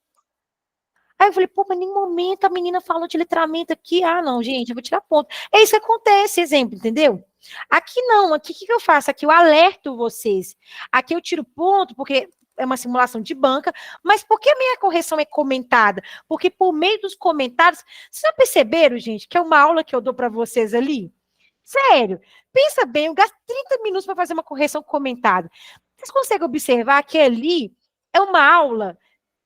Aí eu falei, pô, mas em nenhum momento a menina falou de letramento aqui. Ah, não, gente, eu vou tirar ponto. É isso que acontece, exemplo, entendeu? Aqui não, aqui o que eu faço? Aqui eu alerto vocês. Aqui eu tiro ponto, porque é uma simulação de banca, mas por que a minha correção é comentada? Porque por meio dos comentários, vocês já perceberam, gente, que é uma aula que eu dou para vocês ali? Sério, pensa bem, eu gasto 30 minutos para fazer uma correção comentada. Vocês conseguem observar que ali é uma aula,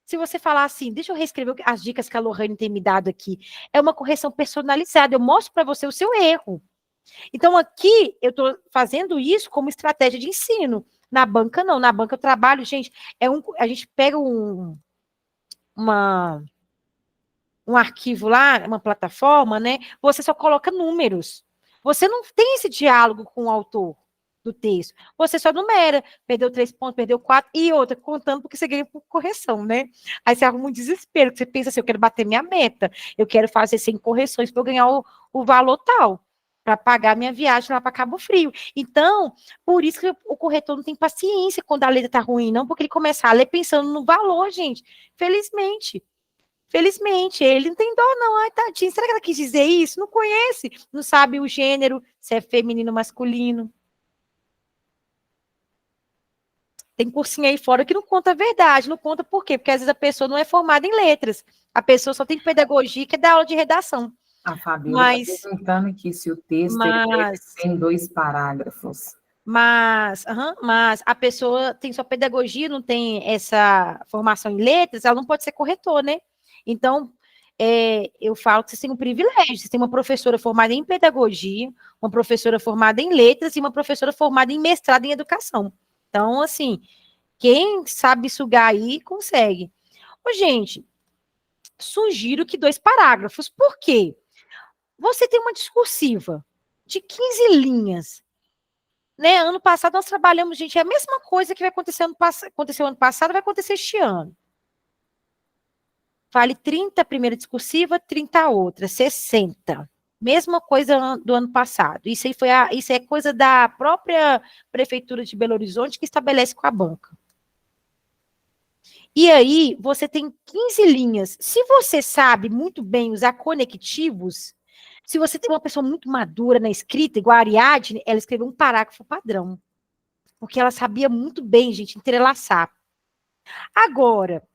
se você falar assim, deixa eu reescrever as dicas que a Lohane tem me dado aqui, é uma correção personalizada, eu mostro para você o seu erro. Então, aqui, eu estou fazendo isso como estratégia de ensino. Na banca, não. Na banca, eu trabalho, gente, a gente pega um arquivo lá, uma plataforma, né? Você só coloca números. Você não tem esse diálogo com o autor do texto. Você só numera, perdeu 3 pontos, perdeu 4, e outra, contando porque você ganha por correção, né? Aí você arruma um desespero, que você pensa assim, eu quero bater minha meta, eu quero fazer 100 correções para eu ganhar o valor tal, para pagar minha viagem lá para Cabo Frio. Então, por isso que o corretor não tem paciência quando a letra tá ruim, não, porque ele começa a ler pensando no valor, gente. Felizmente. Felizmente, ele não tem dó, não. Ai, tadinho, será que ela quis dizer isso? Não conhece, não sabe o gênero, se é feminino ou masculino. Tem cursinho aí fora que não conta a verdade, não conta por quê? Porque às vezes a pessoa não é formada em letras, a pessoa só tem pedagogia que é dar aula de redação. A Fabiola está perguntando aqui se o texto tem 2 parágrafos. Mas a pessoa tem só pedagogia, não tem essa formação em letras, ela não pode ser corretor, né? Então, eu falo que vocês têm um privilégio, vocês têm uma professora formada em pedagogia, uma professora formada em letras e uma professora formada em mestrado em educação. Então, assim, quem sabe sugar aí, consegue. Ô, gente, sugiro que 2 parágrafos. Por quê? Você tem uma discursiva de 15 linhas. Né? Ano passado nós trabalhamos, gente, é a mesma coisa que vai acontecer aconteceu ano passado, vai acontecer este ano. Fale 30 a primeira discursiva, 30 a outra, 60. Mesma coisa do ano passado. Isso é coisa da própria Prefeitura de Belo Horizonte que estabelece com a banca. E aí, você tem 15 linhas. Se você sabe muito bem usar conectivos, se você tem uma pessoa muito madura na escrita, igual a Ariadne, ela escreveu um parágrafo padrão. Porque ela sabia muito bem, gente, entrelaçar. Agora,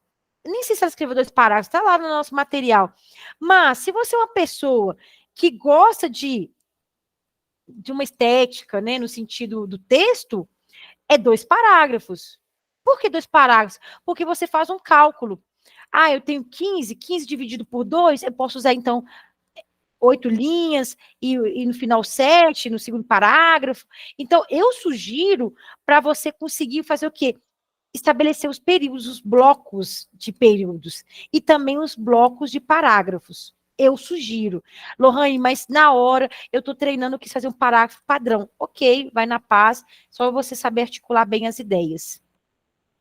nem sei se ela escreveu 2 parágrafos, está lá no nosso material. Mas, se você é uma pessoa que gosta de uma estética, né, no sentido do texto, é 2 parágrafos. Por que 2 parágrafos? Porque você faz um cálculo. Ah, eu tenho 15 dividido por 2, eu posso usar, então, 8 linhas e no final 7, no segundo parágrafo. Então, eu sugiro para você conseguir fazer o quê? Estabelecer os períodos, os blocos de períodos e também os blocos de parágrafos. Eu sugiro. Lohane, mas na hora eu estou treinando, eu quis fazer um parágrafo padrão. Ok, vai na paz, só você saber articular bem as ideias.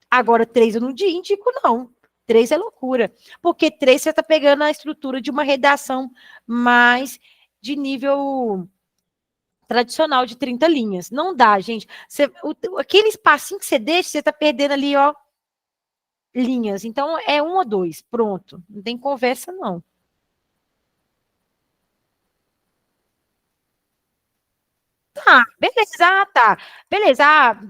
Agora, 3 eu não indico, não. 3 é loucura. Porque 3 você está pegando a estrutura de uma redação mais de nível tradicional de 30 linhas. Não dá, gente. Aquele espacinho que você deixa, você está perdendo ali, ó, linhas. Então, é 1 ou 2. Pronto. Não tem conversa, não. Beleza, tá. Beleza,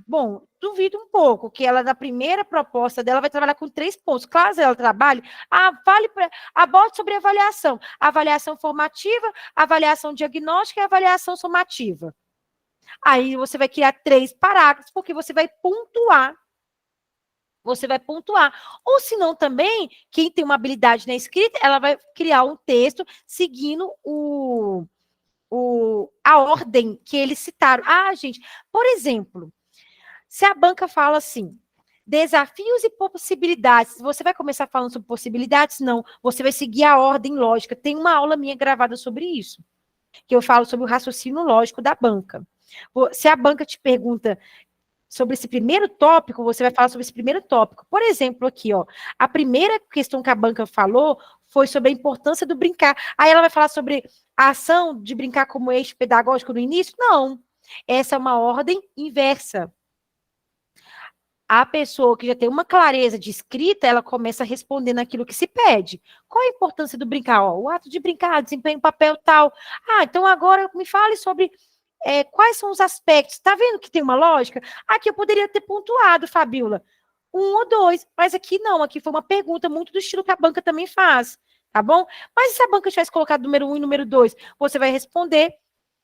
bom, duvido um pouco que ela, na primeira proposta dela, vai trabalhar com 3 pontos. Caso ela trabalhe, aborde sobre avaliação. Avaliação formativa, avaliação diagnóstica e avaliação somativa. Aí você vai criar 3 parágrafos, porque você vai pontuar. Você vai pontuar. Ou se não também, quem tem uma habilidade na escrita, ela vai criar um texto seguindo a ordem que eles citaram. Gente, por exemplo, se a banca fala assim, desafios e possibilidades, você vai começar falando sobre possibilidades? Não, você vai seguir a ordem lógica. Tem uma aula minha gravada sobre isso, que eu falo sobre o raciocínio lógico da banca. Se a banca te pergunta sobre esse primeiro tópico, você vai falar sobre esse primeiro tópico. Por exemplo, aqui, ó, a primeira questão que a banca falou foi sobre a importância do brincar. Aí ela vai falar sobre a ação de brincar como eixo pedagógico no início? Não. Essa é uma ordem inversa. A pessoa que já tem uma clareza de escrita, ela começa a responder naquilo que se pede. Qual a importância do brincar? O ato de brincar, desempenho, papel, tal. Então agora me fale sobre quais são os aspectos. Tá vendo que tem uma lógica? Aqui eu poderia ter pontuado, Fabiola, 1 ou 2, mas aqui não, aqui foi uma pergunta muito do estilo que a banca também faz, tá bom? Mas se a banca tivesse colocado número 1 e número 2, você vai responder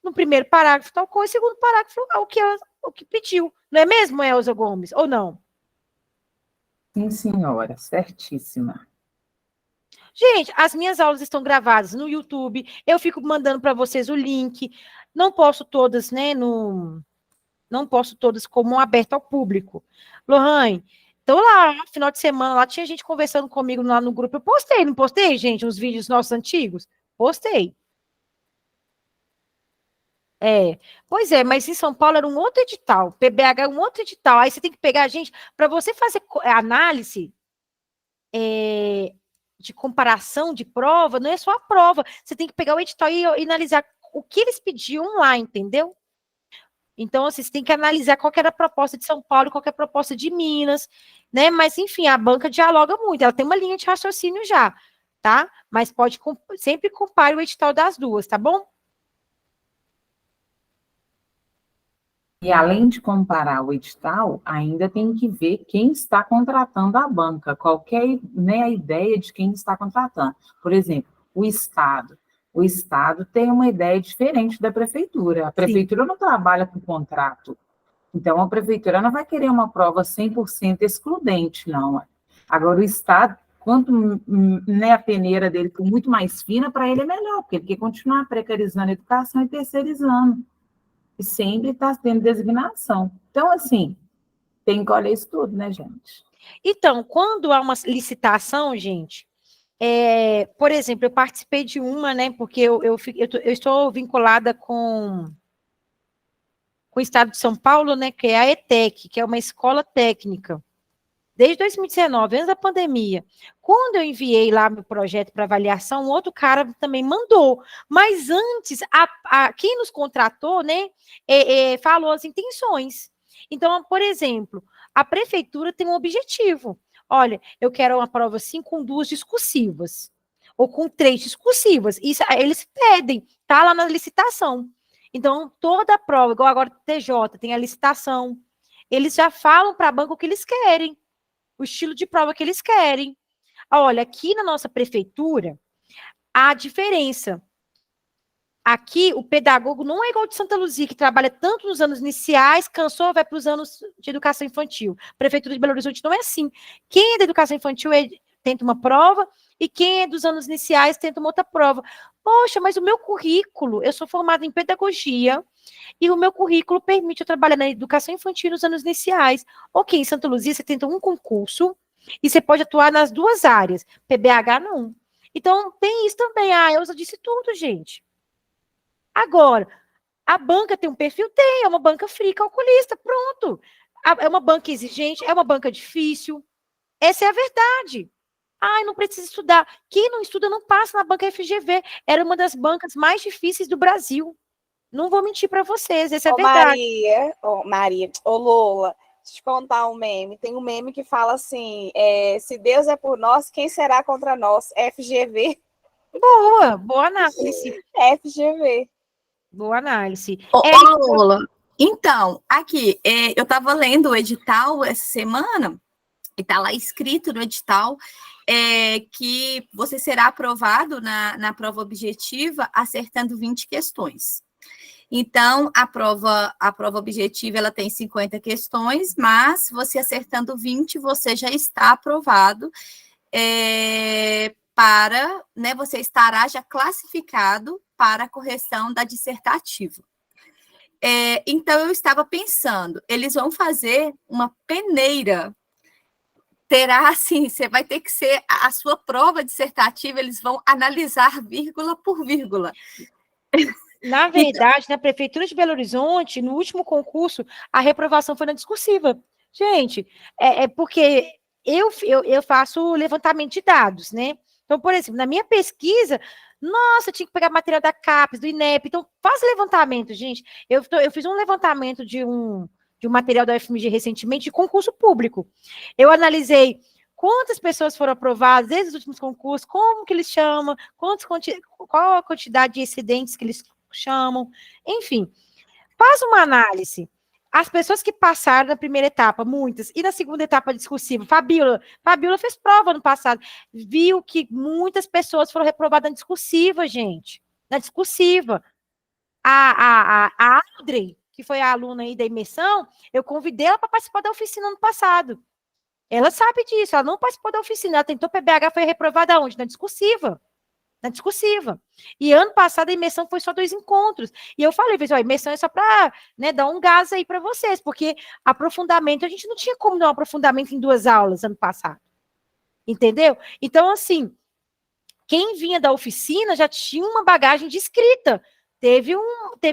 no primeiro parágrafo tal coisa, segundo parágrafo o que pediu. Não é mesmo, Elza Gomes? Ou não? Sim, senhora, certíssima. Gente, as minhas aulas estão gravadas no YouTube, eu fico mandando para vocês o link. Não posso todas, né, não posso todas como aberto ao público. Lohane, então lá, no final de semana, lá tinha gente conversando comigo lá no grupo. Eu postei, não postei, gente, os vídeos nossos antigos? Postei. Pois é, mas em São Paulo era um outro edital, PBH é um outro edital, aí você tem que pegar a gente, para você fazer análise de comparação de prova, não é só a prova, você tem que pegar o edital e analisar o que eles pediam lá, entendeu? Então, assim, você tem que analisar qual que era a proposta de São Paulo e qual que é a proposta de Minas, né? Mas, enfim, a banca dialoga muito, ela tem uma linha de raciocínio já. tá? Mas pode sempre compare o edital das duas, tá bom? E além de comparar o edital, ainda tem que ver quem está contratando a banca, qualquer, né, a ideia de quem está contratando. Por exemplo, o Estado. O Estado tem uma ideia diferente da Prefeitura. A Prefeitura não trabalha com contrato. Então, a Prefeitura não vai querer uma prova 100% excludente, não. Agora, o Estado, quanto, né, a peneira dele for muito mais fina, para ele é melhor, porque ele quer continuar precarizando a educação e terceirizando. E sempre está tendo designação. Então, assim, tem que olhar isso tudo, né, gente? Então, quando há uma licitação, gente, por exemplo, eu participei de uma, né, porque eu estou vinculada com o Estado de São Paulo, né, que é a ETEC, que é uma escola técnica, desde 2019, antes da pandemia. Quando eu enviei lá meu projeto para avaliação, outro cara também mandou. Mas antes, quem nos contratou, né, falou as intenções. Então, por exemplo, a prefeitura tem um objetivo. Olha, eu quero uma prova assim com 2 discursivas, ou com 3 discursivas. Isso eles pedem, tá lá na licitação. Então, toda a prova, igual agora o TJ, tem a licitação. Eles já falam para a banca o que eles querem, o estilo de prova que eles querem. Olha, aqui na nossa prefeitura, há diferença. Aqui, o pedagogo não é igual de Santa Luzia, que trabalha tanto nos anos iniciais, cansou, vai para os anos de educação infantil. Prefeitura de Belo Horizonte não é assim. Quem é da educação infantil tenta uma prova, e quem é dos anos iniciais tenta uma outra prova. Poxa, mas o meu currículo, eu sou formada em pedagogia, e o meu currículo permite eu trabalhar na educação infantil nos anos iniciais. Ok, em Santa Luzia você tenta um concurso, e você pode atuar nas 2 áreas. PBH, não. Então, tem isso também. A Elza disse tudo, gente. Agora, a banca tem um perfil? Tem, é uma banca fria, calculista, pronto. É uma banca exigente, é uma banca difícil. Essa é a verdade. Ai, não precisa estudar. Quem não estuda não passa na banca FGV. Era uma das bancas mais difíceis do Brasil. Não vou mentir para vocês, essa é a verdade. Lola, deixa eu te contar um meme. Tem um meme que fala assim, se Deus é por nós, quem será contra nós? FGV. Boa análise. FGV. Boa análise. Lola, então, aqui, eu estava lendo o edital essa semana, e está lá escrito no edital que você será aprovado na prova objetiva acertando 20 questões. Então, a prova objetiva, ela tem 50 questões, mas você acertando 20, você já está aprovado para, né, você estará já classificado para a correção da dissertativa. Então, eu estava pensando, eles vão fazer uma peneira. Terá, assim, você vai ter que ser a sua prova dissertativa, eles vão analisar vírgula por vírgula. Na verdade, na Prefeitura de Belo Horizonte, no último concurso, a reprovação foi na discursiva. Gente, porque eu faço levantamento de dados, né? Então, por exemplo, na minha pesquisa, nossa, tinha que pegar material da CAPES, do INEP, então faz levantamento, gente. Eu fiz um levantamento de um material da UFMG recentemente, de concurso público. Eu analisei quantas pessoas foram aprovadas desde os últimos concursos, como que eles chamam, qual a quantidade de excedentes que eles chamam, enfim. Faz uma análise. As pessoas que passaram na primeira etapa, muitas, e na segunda etapa discursiva, Fabiola fez prova no passado, viu que muitas pessoas foram reprovadas na discursiva, gente, na discursiva. A Audrey, que foi a aluna aí da imersão, eu convidei ela para participar da oficina ano passado. Ela sabe disso, ela não participou da oficina, ela tentou PBH, foi reprovada onde? Na discursiva. Na discursiva. E ano passado a imersão foi só 2 encontros. E eu falei, a imersão é só para, né, dar um gás aí para vocês, porque aprofundamento, a gente não tinha como dar um aprofundamento em 2 aulas ano passado. Entendeu? Então, assim, quem vinha da oficina já tinha uma bagagem de escrita. Teve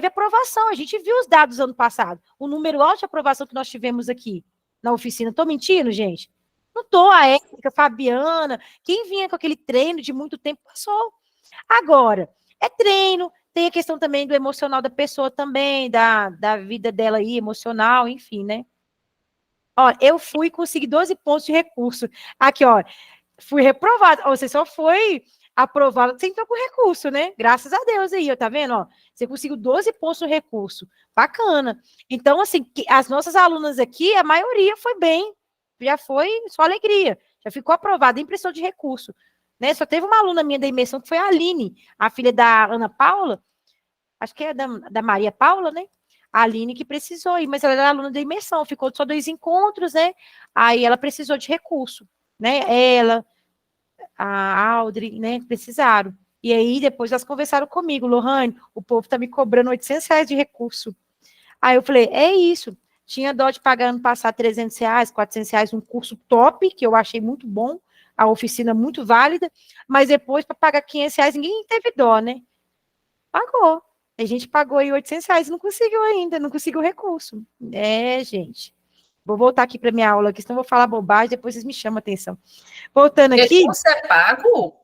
aprovação, a gente viu os dados ano passado, o número alto de aprovação que nós tivemos aqui na oficina. Estou mentindo, gente? Não estou, a Érica, a Fabiana, quem vinha com aquele treino de muito tempo passou. Agora, é treino, tem a questão também do emocional da pessoa também, da vida dela aí, emocional, enfim, né? Ó, eu fui conseguir 12 pontos de recurso. Aqui, ó, fui reprovada. Você só foi aprovada, você entrou com recurso, né? Graças a Deus aí, ó, tá vendo? Ó, você conseguiu 12 pontos no recurso. Bacana. Então, assim, as nossas alunas aqui, a maioria foi bem. Já foi só alegria. Já ficou aprovada, impressão de recurso. Né? Só teve uma aluna minha da imersão que foi a Aline, a filha da Ana Paula, acho que é da Maria Paula, né? A Aline que precisou ir, mas ela era aluna da imersão, ficou só 2 encontros, né? Aí ela precisou de recurso, né? Ela, a Audrey, né? Precisaram. E aí depois elas conversaram comigo, Lohane, o povo tá me cobrando R$ 800 de recurso. Aí eu falei, é isso. Tinha dó de pagar ano passado R$ 300, R$ 400, um curso top, que eu achei muito bom, a oficina muito válida, mas depois para pagar R$ 500, ninguém teve dó, né? Pagou. A gente pagou aí R$ 800, não conseguiu ainda, não conseguiu recurso. É, gente. Vou voltar aqui para minha aula, aqui, senão eu vou falar bobagem, depois vocês me chamam a atenção. Voltando aqui. Recurso é pago?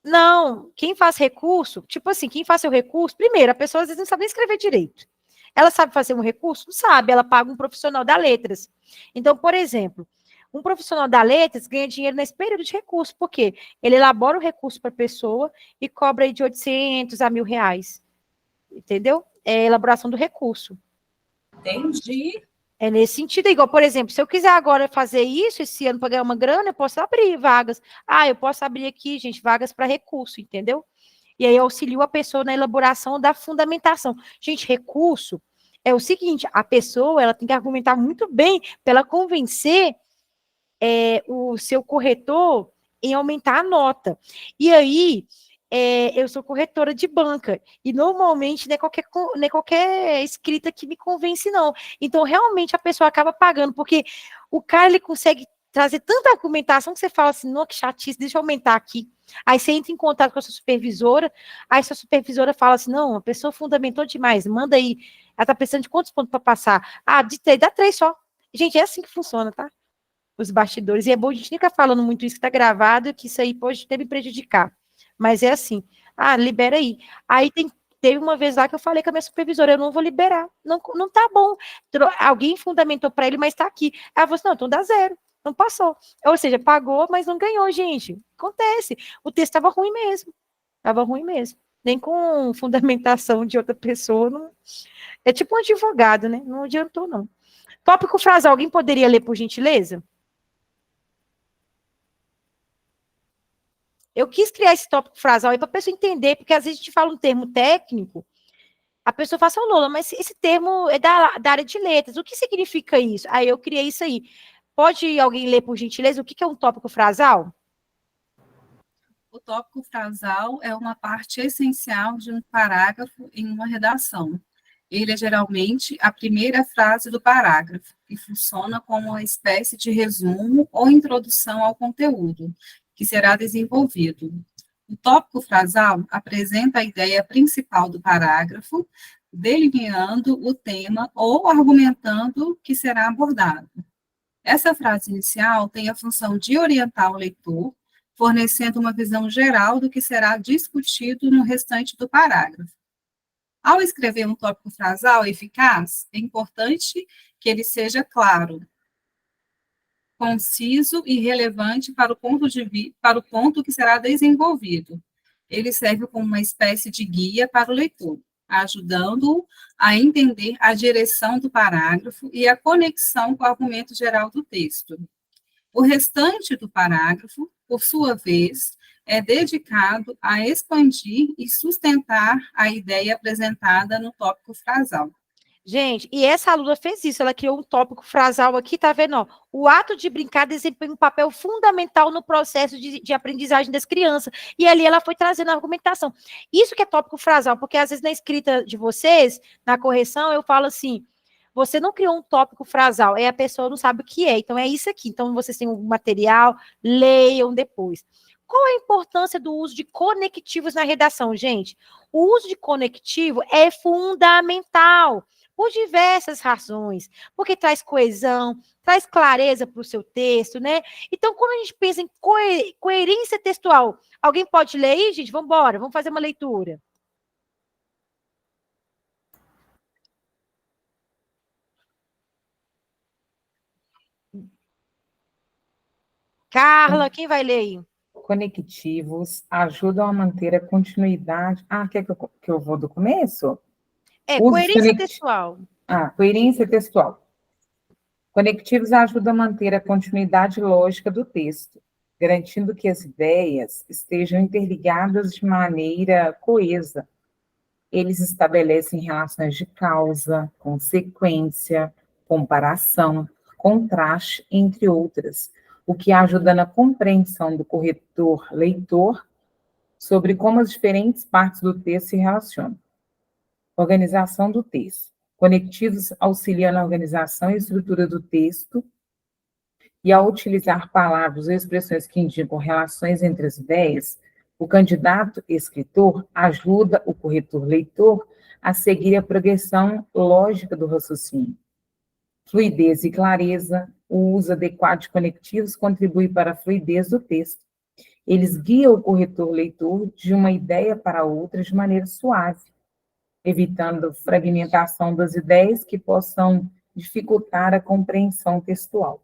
Não, quem faz recurso, tipo assim, quem faz seu recurso, primeiro, a pessoa às vezes não sabe nem escrever direito. Ela sabe fazer um recurso? Não sabe, ela paga um profissional da letras. Então, por exemplo, um profissional da letras ganha dinheiro nesse período de recurso, porque ele elabora o recurso para a pessoa e cobra aí de 800 a R$ 1.000. Entendeu? É a elaboração do recurso. Entendi. É nesse sentido, igual, por exemplo, se eu quiser agora fazer isso esse ano para ganhar uma grana, eu posso abrir vagas. Eu posso abrir aqui, gente, vagas para recurso, entendeu? E aí eu auxilio a pessoa na elaboração da fundamentação. Gente, recurso é o seguinte, a pessoa ela tem que argumentar muito bem para ela convencer o seu corretor em aumentar a nota. E aí, eu sou corretora de banca, e normalmente não é qualquer escrita que me convence, não. Então, realmente, a pessoa acaba pagando, porque o cara, ele consegue trazer tanta argumentação que você fala assim, não, que chatice, deixa eu aumentar aqui. Aí você entra em contato com a sua supervisora, aí sua supervisora fala assim, não, a pessoa fundamentou demais, manda aí, ela tá precisando de quantos pontos para passar? De 3, dá 3 só. Gente, é assim que funciona, tá? Os bastidores. E é bom a gente ficar falando muito isso que está gravado, que isso aí pode até me prejudicar. Mas é assim, libera aí. Aí teve uma vez lá que eu falei com a minha supervisora, eu não vou liberar, não tá bom. Alguém fundamentou para ele, mas está aqui. Ela falou assim, não, então dá 0, não passou. Ou seja, pagou, mas não ganhou, gente. Acontece. O texto estava ruim mesmo. Estava ruim mesmo. Nem com fundamentação de outra pessoa. Não... É tipo um advogado, né? Não adiantou, não. Tópico frasal, alguém poderia ler, por gentileza? Eu quis criar esse tópico frasal aí para a pessoa entender, porque às vezes a gente fala um termo técnico, a pessoa fala assim, Lola, mas esse termo é da área de letras, o que significa isso? Aí eu criei isso aí. Pode alguém ler, por gentileza, o que é um tópico frasal? O tópico frasal é uma parte essencial de um parágrafo em uma redação. Ele é geralmente a primeira frase do parágrafo, e funciona como uma espécie de resumo ou introdução ao conteúdo, que será desenvolvido. O tópico frasal apresenta a ideia principal do parágrafo, delineando o tema ou argumentando o que será abordado. Essa frase inicial tem a função de orientar o leitor, fornecendo uma visão geral do que será discutido no restante do parágrafo. Ao escrever um tópico frasal eficaz, é importante que ele seja claro, conciso e relevante para o ponto que será desenvolvido. Ele serve como uma espécie de guia para o leitor, ajudando-o a entender a direção do parágrafo e a conexão com o argumento geral do texto. O restante do parágrafo, por sua vez, é dedicado a expandir e sustentar a ideia apresentada no tópico frasal. Gente, e essa aluna fez isso, ela criou um tópico frasal aqui, tá vendo? Ó, o ato de brincar desempenha um papel fundamental no processo de aprendizagem das crianças. E ali ela foi trazendo a argumentação. Isso que é tópico frasal, porque às vezes na escrita de vocês, na correção, eu falo assim, você não criou um tópico frasal, a pessoa não sabe o que é. Então é isso aqui. Então vocês têm um material, leiam depois. Qual a importância do uso de conectivos na redação, gente? O uso de conectivo é fundamental por diversas razões, porque traz coesão, traz clareza para o seu texto, né? Então, quando a gente pensa em coerência textual, alguém pode ler aí, gente? Vamos embora, vamos fazer uma leitura. Carla, quem vai ler aí? conectivos ajudam a manter a continuidade. Quer que eu vou do começo? Coerência textual. Coerência textual. Conectivos ajudam a manter a continuidade lógica do texto, garantindo que as ideias estejam interligadas de maneira coesa. Eles estabelecem relações de causa, consequência, comparação, contraste, entre outras, o que ajuda na compreensão do corretor-leitor sobre como as diferentes partes do texto se relacionam. Organização do texto. Conectivos auxiliam na organização e estrutura do texto e, ao utilizar palavras ou expressões que indicam relações entre as ideias, o candidato escritor ajuda o corretor-leitor a seguir a progressão lógica do raciocínio. Fluidez e clareza. O uso adequado de conectivos contribui para a fluidez do texto. Eles guiam o corretor-leitor de uma ideia para outra de maneira suave, evitando fragmentação das ideias que possam dificultar a compreensão textual.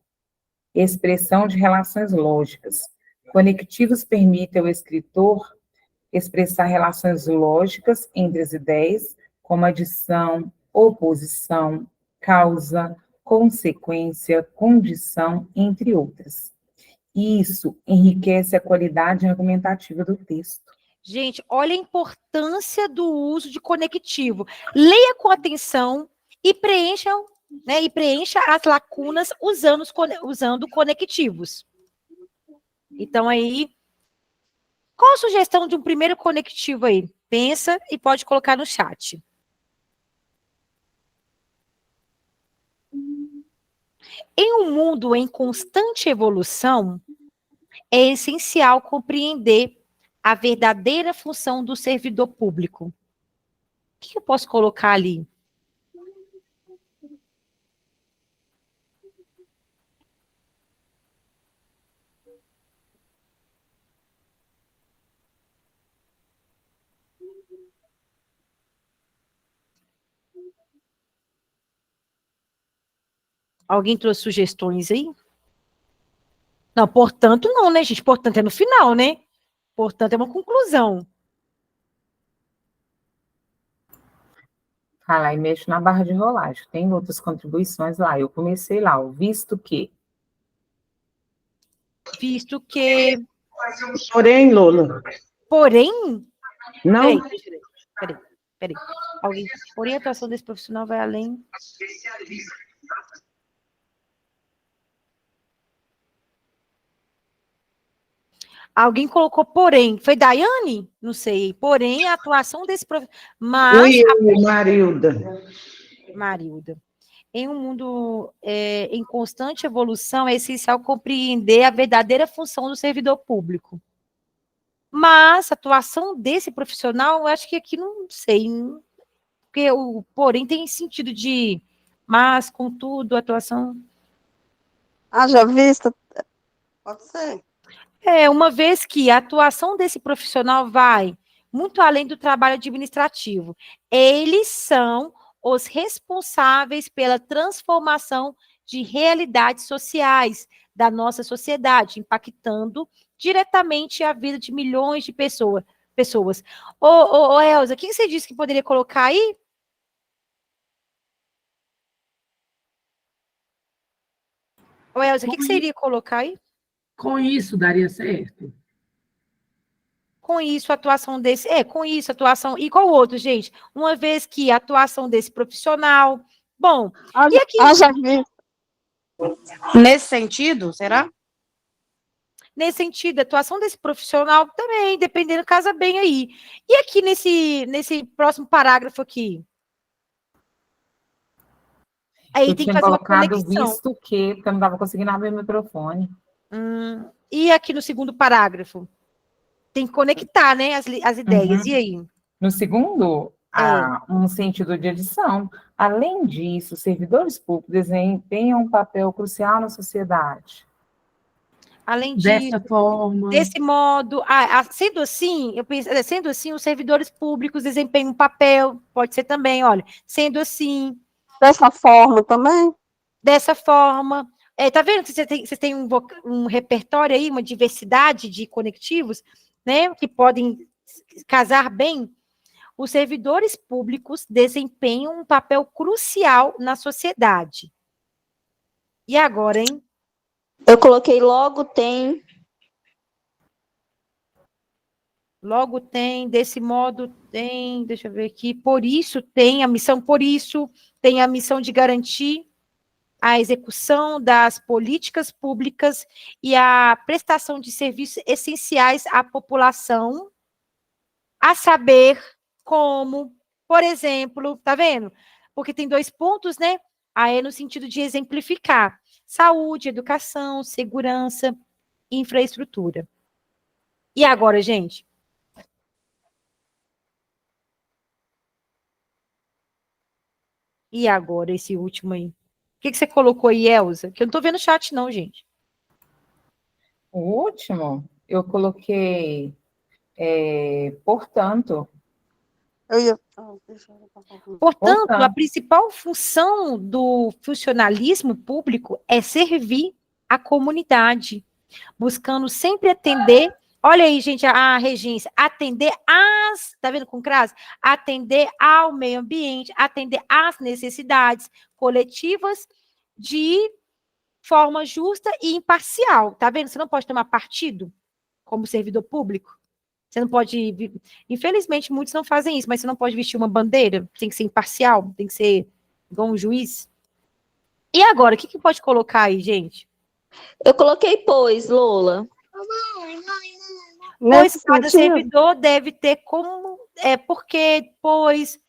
Expressão de relações lógicas. Conectivos permitem ao escritor expressar relações lógicas entre as ideias, como adição, oposição, causa, consequência, condição, entre outras. Isso enriquece a qualidade argumentativa do texto. Gente, olha a importância do uso de conectivo. Leia com atenção e preencha as lacunas usando conectivos. Então, aí, qual a sugestão de um primeiro conectivo aí? Pensa e pode colocar no chat. Em um mundo em constante evolução, é essencial compreender a verdadeira função do servidor público. O que eu posso colocar ali? Alguém trouxe sugestões aí? Não, portanto não, né, gente? Portanto é no final, né? Portanto é uma conclusão. Lá e mexo na barra de rolagem. Tem outras contribuições lá. Eu comecei lá, visto que. Visto que. Porém, Lola. Porém? Não. Peraí. Porém, a atuação desse profissional vai além. Alguém colocou porém. Foi Daiane? Não sei. Porém, a atuação desse profissional. Mas. Marilda. Em um mundo em constante evolução, é essencial compreender a verdadeira função do servidor público. Mas a atuação desse profissional, eu acho que aqui não sei. Porque o porém tem sentido de. Mas, contudo, a atuação. Haja vista. Pode ser. Uma vez que a atuação desse profissional vai muito além do trabalho administrativo. Eles são os responsáveis pela transformação de realidades sociais da nossa sociedade, impactando diretamente a vida de milhões de pessoas. Elza, o que você disse que poderia colocar aí? Elza, o que você iria colocar aí? Com isso, daria certo? Com isso, a atuação desse... com isso, a atuação... E qual outro, gente? Uma vez que a atuação desse profissional... Bom, e aqui... Já vi. Nesse sentido, será? Nesse sentido, a atuação desse profissional também, dependendo, casa bem aí. E aqui nesse próximo parágrafo aqui? Aí eu tem tinha que fazer uma colocado conexão. Visto que eu não estava conseguindo abrir o microfone. E aqui no segundo parágrafo? Tem que conectar, né, as ideias. Uhum. E aí? No segundo, há um sentido de edição. Além disso, servidores públicos desempenham um papel crucial na sociedade. Além disso, dessa forma. Desse modo, sendo assim, eu penso, sendo assim, os servidores públicos desempenham um papel, pode ser também, olha, sendo assim. Dessa forma também? Dessa forma, Tá vendo que vocês têm um repertório aí, uma diversidade de conectivos, né, que podem casar bem? Os servidores públicos desempenham um papel crucial na sociedade. E agora, hein? Eu coloquei logo tem. Logo tem, desse modo tem, deixa eu ver aqui, por isso tem a missão, por isso tem a missão de garantir a execução das políticas públicas e a prestação de serviços essenciais à população, a saber como, por exemplo, tá vendo? Porque tem 2 pontos, né? Aí é no sentido de exemplificar: saúde, educação, segurança, infraestrutura. E agora, gente? E agora, esse último aí? O que você colocou aí, Elza? Que eu não tô vendo o chat, não, gente. O último, eu coloquei, portanto. Portanto, a principal função do funcionalismo público é servir a comunidade, buscando sempre atender. Olha aí, gente, a regência, atender tá vendo com crase? Atender ao meio ambiente, atender às necessidades coletivas de forma justa e imparcial, tá vendo? Você não pode tomar partido como servidor público. Você não pode, infelizmente, muitos não fazem isso, mas você não pode vestir uma bandeira, tem que ser imparcial, tem que ser igual um juiz. E agora, o que pode colocar aí, gente? Eu coloquei pois, Lola. Pois cada servidor deve ter como, pois,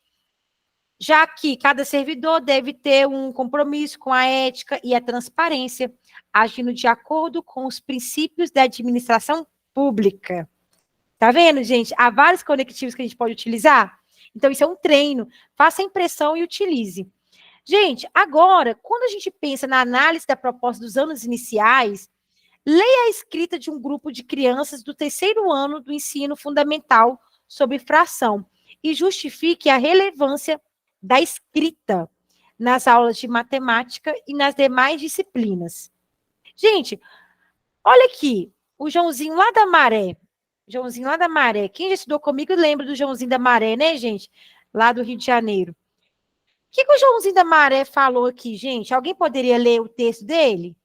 já que cada servidor deve ter um compromisso com a ética e a transparência, agindo de acordo com os princípios da administração pública. Tá vendo, gente? Há vários conectivos que a gente pode utilizar. Então, isso é um treino. Faça a impressão e utilize. Gente, agora, quando a gente pensa na análise da proposta dos anos iniciais, leia a escrita de um grupo de crianças do 3º ano do ensino fundamental sobre fração e justifique a relevância da escrita nas aulas de matemática e nas demais disciplinas. Gente, olha aqui, o Joãozinho lá da Maré. Joãozinho lá da Maré. Quem já estudou comigo lembra do Joãozinho da Maré, né, gente? Lá do Rio de Janeiro. O que o Joãozinho da Maré falou aqui, gente? Alguém poderia ler o texto dele?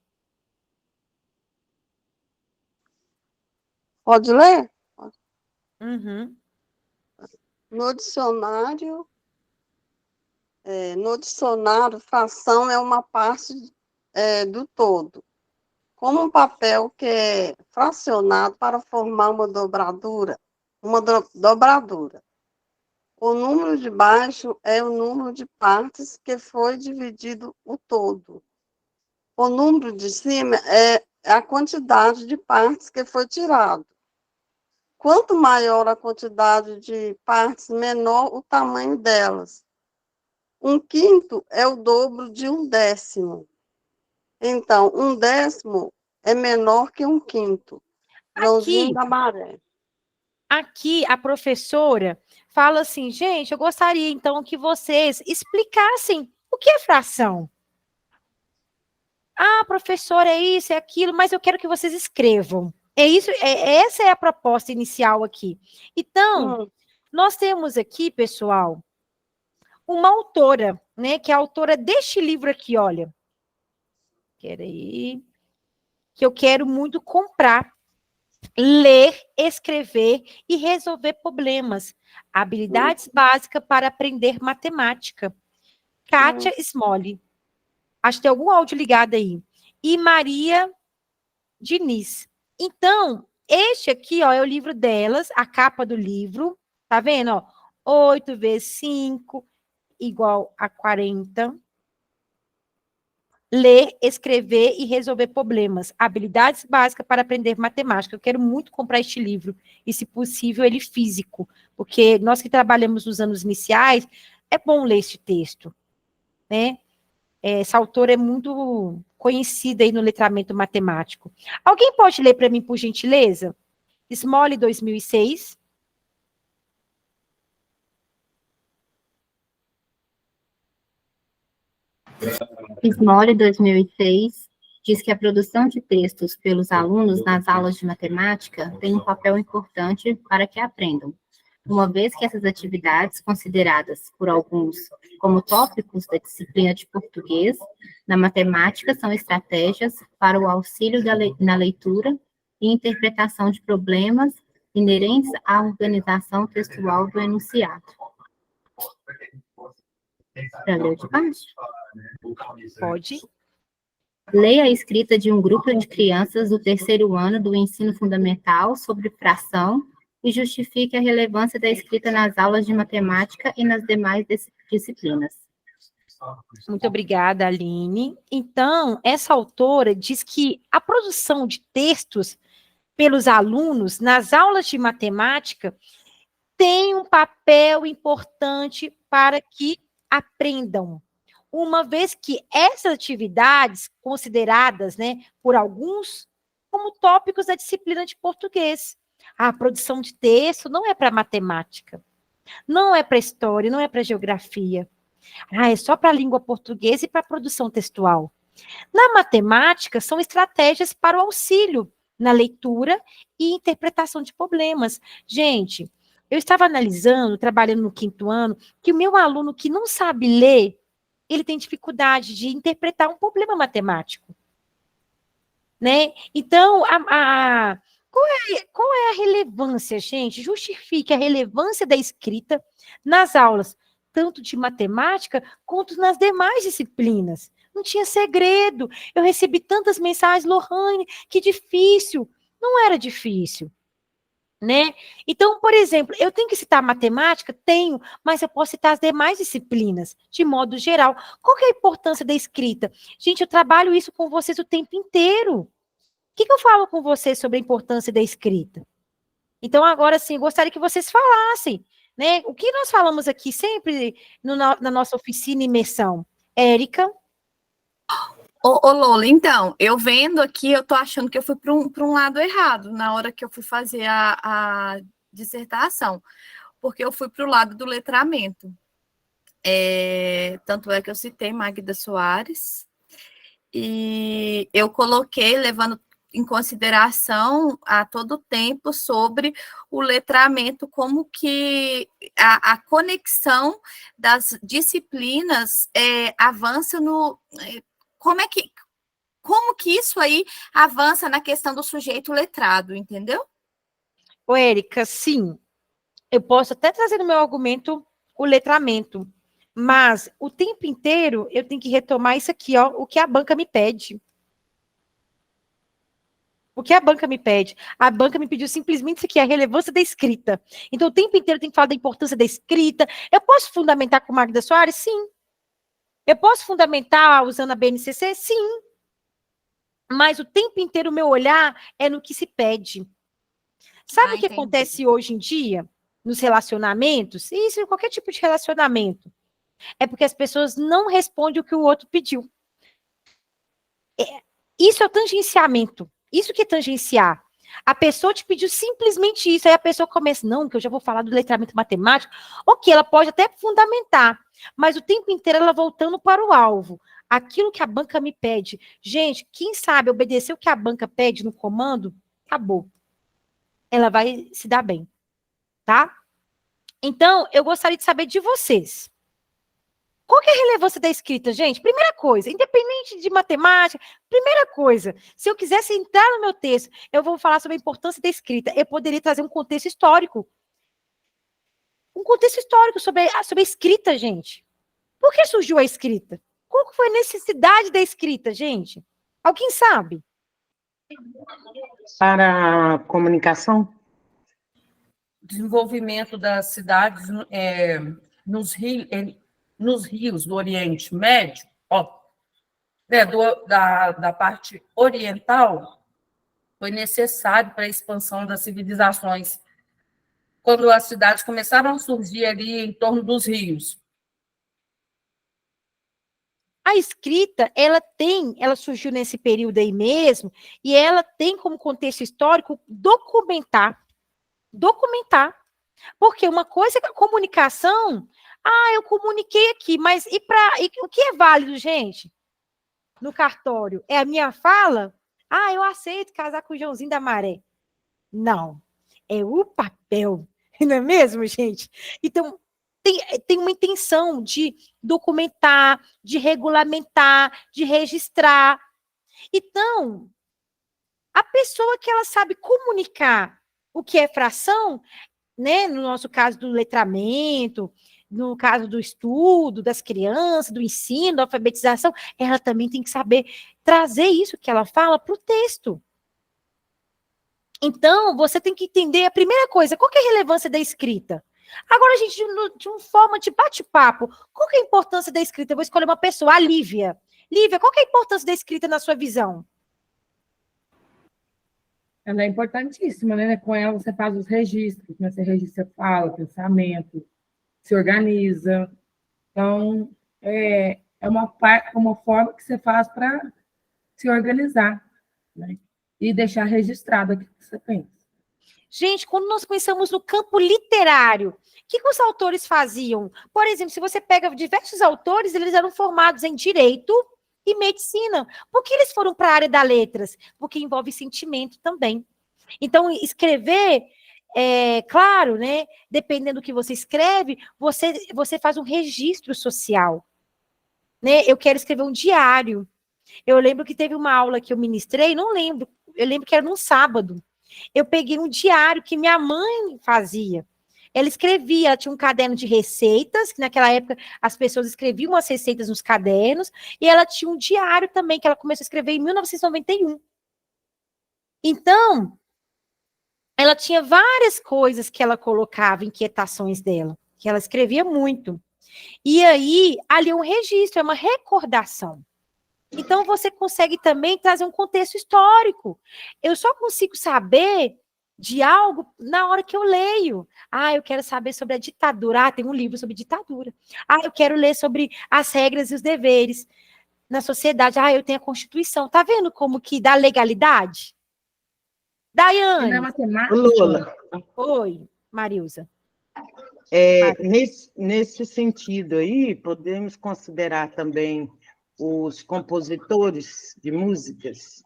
Pode ler? Uhum. No dicionário, fração é uma parte do todo, como um papel que é fracionado para formar uma dobradura. O número de baixo é o número de partes que foi dividido o todo. O número de cima é a quantidade de partes que foi tirado. Quanto maior a quantidade de partes, menor o tamanho delas. 1/5 é o dobro de 1/10. Então, 1/10 é menor que 1/5. Joãozinho da Maré. Aqui, a professora fala assim, gente, eu gostaria, então, que vocês explicassem o que é fração. Ah, professora, é isso, é aquilo, mas eu quero que vocês escrevam. É isso, essa é a proposta inicial aqui. Então, nós temos aqui, pessoal, uma autora, né, que é a autora deste livro aqui, olha. Peraí. Que eu quero muito comprar. Ler, escrever e resolver problemas. Habilidades básicas para aprender matemática. Kátia Smolly. Acho que tem algum áudio ligado aí. E Maria Diniz. Então, este aqui, ó, é o livro delas, a capa do livro. Tá vendo, ó? 8 vezes 5 igual a 40. Ler, escrever e resolver problemas. Habilidades básicas para aprender matemática. Eu quero muito comprar este livro. E, se possível, ele físico. Porque nós que trabalhamos nos anos iniciais, é bom ler este texto. Né? Essa autora é muito conhecida aí no letramento matemático. Alguém pode ler para mim, por gentileza? Smolly, 2006. Smolly, 2006. diz que a produção de textos pelos alunos nas aulas de matemática tem um papel importante para que aprendam, uma vez que essas atividades, consideradas por alguns como tópicos da disciplina de português, na matemática são estratégias para o auxílio na leitura e interpretação de problemas inerentes à organização textual do enunciado. Para ler de baixo? Pode. Leia a escrita de um grupo de crianças do terceiro ano do ensino fundamental sobre fração e justifique a relevância da escrita nas aulas de matemática e nas demais disciplinas. Muito obrigada, Aline. Então, essa autora diz que a produção de textos pelos alunos nas aulas de matemática tem um papel importante para que aprendam, uma vez que essas atividades, consideradas, né, por alguns, como tópicos da disciplina de português. A produção de texto não é para matemática, não é para história, não é para geografia. É só para a língua portuguesa e para a produção textual. Na matemática, são estratégias para o auxílio na leitura e interpretação de problemas. Gente, eu estava analisando, trabalhando no 5º ano, que o meu aluno que não sabe ler, ele tem dificuldade de interpretar um problema matemático. Né? Então, qual é a relevância, gente? Justifique a relevância da escrita nas aulas, tanto de matemática quanto nas demais disciplinas. Não tinha segredo. Eu recebi tantas mensagens, Lohane, que difícil. Não era difícil. Né? Então, por exemplo, eu tenho que citar matemática? Tenho, mas eu posso citar as demais disciplinas, de modo geral. Qual que é a importância da escrita? Gente, eu trabalho isso com vocês o tempo inteiro. O que eu falo com vocês sobre a importância da escrita? Então, agora sim, gostaria que vocês falassem, né? O que nós falamos aqui sempre na nossa oficina e imersão? Érica? Ô, Lola, então, eu vendo aqui, eu tô achando que eu fui para um lado errado na hora que eu fui fazer a dissertação, porque eu fui para o lado do letramento. Tanto é que eu citei Magda Soares, e eu coloquei, levando em consideração a todo tempo sobre o letramento, como que a conexão das disciplinas avança no... Como que isso aí avança na questão do sujeito letrado, entendeu? Ô, Érica, sim. Eu posso até trazer no meu argumento o letramento, mas o tempo inteiro eu tenho que retomar isso aqui, ó, o que a banca me pede. O que a banca me pede? A banca me pediu simplesmente isso aqui, a relevância da escrita. Então, o tempo inteiro eu tenho que falar da importância da escrita. Eu posso fundamentar com Magda Soares? Sim. Eu posso fundamentar usando a BNCC? Sim. Mas o tempo inteiro o meu olhar é no que se pede. Sabe o que acontece hoje em dia nos relacionamentos? Isso em qualquer tipo de relacionamento. É porque as pessoas não respondem o que o outro pediu. Isso é o tangenciamento. Isso que é tangenciar. A pessoa te pediu simplesmente isso, aí a pessoa começa, não, que eu já vou falar do letramento matemático. Ok, ela pode até fundamentar, mas o tempo inteiro ela voltando para o alvo. Aquilo que a banca me pede. Gente, quem sabe obedecer o que a banca pede no comando, acabou. Ela vai se dar bem, tá? Então, eu gostaria de saber de vocês. Qual que é a relevância da escrita, gente? Primeira coisa, independente de matemática, primeira coisa, se eu quisesse entrar no meu texto, eu vou falar sobre a importância da escrita. Eu poderia trazer um contexto histórico. Um contexto histórico sobre a escrita, gente. Por que surgiu a escrita? Qual foi a necessidade da escrita, gente? Alguém sabe? Para a comunicação? Desenvolvimento das cidades nos rios do Oriente Médio, da parte oriental, foi necessário para a expansão das civilizações, quando as cidades começaram a surgir ali em torno dos rios. A escrita, ela surgiu nesse período aí mesmo, e ela tem como contexto histórico documentar. Porque uma coisa é a comunicação, eu comuniquei aqui, mas o que é válido, gente? no cartório é a minha fala, eu aceito casar com o Joãozinho da Maré. Não, é o papel, não é mesmo, gente? Então, tem uma intenção de documentar, de regulamentar, de registrar. Então, a pessoa que ela sabe comunicar o que é fração, né, no nosso caso do letramento, no caso do estudo, das crianças, do ensino, da alfabetização, ela também tem que saber trazer isso que ela fala para o texto. Então, você tem que entender a primeira coisa, qual que é a relevância da escrita? Agora, gente, de uma forma de bate-papo, qual que é a importância da escrita? Eu vou escolher uma pessoa, a Lívia. Lívia, qual que é a importância da escrita na sua visão? Ela é importantíssima, né? Com ela você faz os registros, né? Você registra fala, pensamento, se organiza. Então, é uma forma que você faz para se organizar, né? E deixar registrado aquilo que você pensa. Gente, quando nós pensamos no campo literário, o que os autores faziam? Por exemplo, se você pega diversos autores, eles eram formados em direito e medicina. Por que eles foram para a área das letras? Porque envolve sentimento também. Então, escrever, claro, né? Dependendo do que você escreve, você faz um registro social. Né? Eu quero escrever um diário. Eu lembro que teve uma aula que eu ministrei, não lembro, eu lembro que era num sábado. Eu peguei um diário que minha mãe fazia. Ela escrevia, ela tinha um caderno de receitas, que naquela época as pessoas escreviam as receitas nos cadernos, e ela tinha um diário também, que ela começou a escrever em 1991. Então, ela tinha várias coisas que ela colocava, inquietações dela, que ela escrevia muito. E aí, ali é um registro, é uma recordação. Então, você consegue também trazer um contexto histórico. Eu só consigo saber de algo na hora que eu leio. Eu quero saber sobre a ditadura. Tem um livro sobre ditadura. Eu quero ler sobre as regras e os deveres na sociedade. Eu tenho a Constituição. Tá vendo como que dá legalidade? Daiane. Lula. Oi, Marilza. Nesse sentido aí, podemos considerar também os compositores de músicas?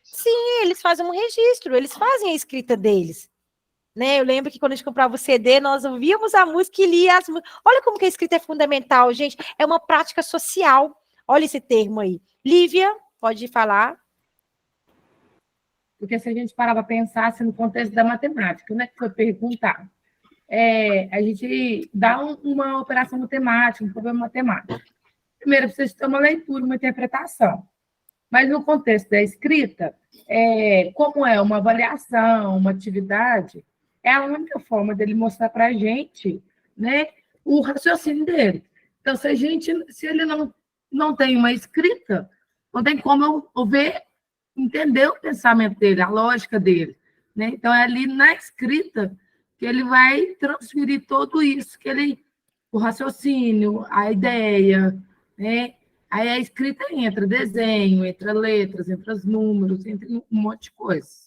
Sim, eles fazem um registro, eles fazem a escrita deles. Né? Eu lembro que quando a gente comprava o CD, nós ouvíamos a música e lia as músicas. Olha como que a escrita é fundamental, gente. É uma prática social. Olha esse termo aí. Lívia, pode falar. Porque se a gente parar para pensar assim, no contexto da matemática, né, que foi perguntar, a gente dá uma operação matemática, um problema matemático. Primeiro, precisa ter uma leitura, uma interpretação. Mas no contexto da escrita, como é uma avaliação, uma atividade, é a única forma dele mostrar para a gente, né, o raciocínio dele. Então, se ele não tem uma escrita, não tem como eu ver, entender o pensamento dele, a lógica dele. Né? Então, é ali na escrita que ele vai transferir tudo isso, o raciocínio, a ideia, né? Aí a escrita entra desenho, entra letras, entra os números, entra um monte de coisa.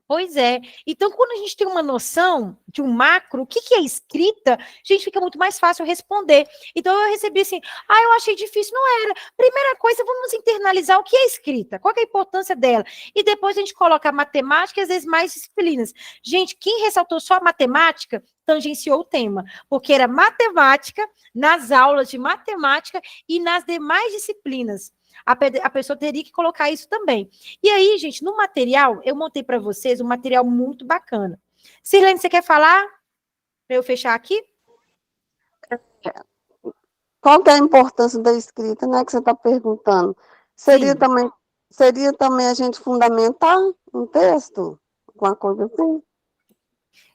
Pois é. Então, quando a gente tem uma noção de um macro, o que é escrita, gente, fica muito mais fácil responder. Então, eu recebi assim, eu achei difícil. Não era. Primeira coisa, vamos internalizar o que é escrita, qual que é a importância dela. E depois a gente coloca a matemática e, às vezes, mais disciplinas. Gente, quem ressaltou só a matemática, tangenciou o tema, porque era matemática nas aulas de matemática e nas demais disciplinas. A pessoa teria que colocar isso também. E aí, gente, no material, eu montei para vocês um material muito bacana. Sirlene, você quer falar? Para eu fechar aqui? Qual que é a importância da escrita, né, que você está perguntando? Seria também a gente fundamentar um texto? Alguma coisa assim?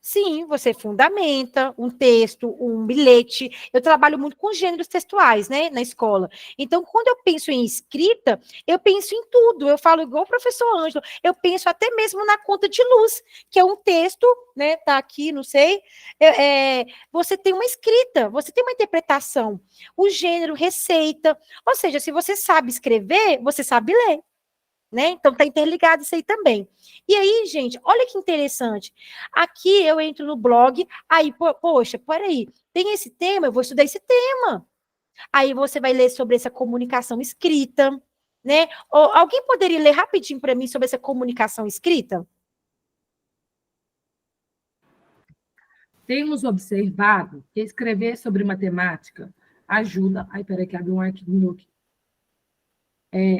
Sim, você fundamenta um texto, um bilhete. Eu trabalho muito com gêneros textuais, né, na escola. Então, quando eu penso em escrita, eu penso em tudo. Eu falo igual o professor Ângelo, eu penso até mesmo na conta de luz, que é um texto, né, tá aqui, não sei. Você tem uma escrita, você tem uma interpretação. O gênero, receita. Ou seja, se você sabe escrever, você sabe ler. Né? Então, está interligado isso aí também. E aí, gente, olha que interessante. Aqui eu entro no blog, aí, poxa, peraí, tem esse tema, eu vou estudar esse tema. Aí você vai ler sobre essa comunicação escrita, né? Ou alguém poderia ler rapidinho para mim sobre essa comunicação escrita? Temos observado que escrever sobre matemática ajuda. Ai, peraí, que abriu um arquivo aqui.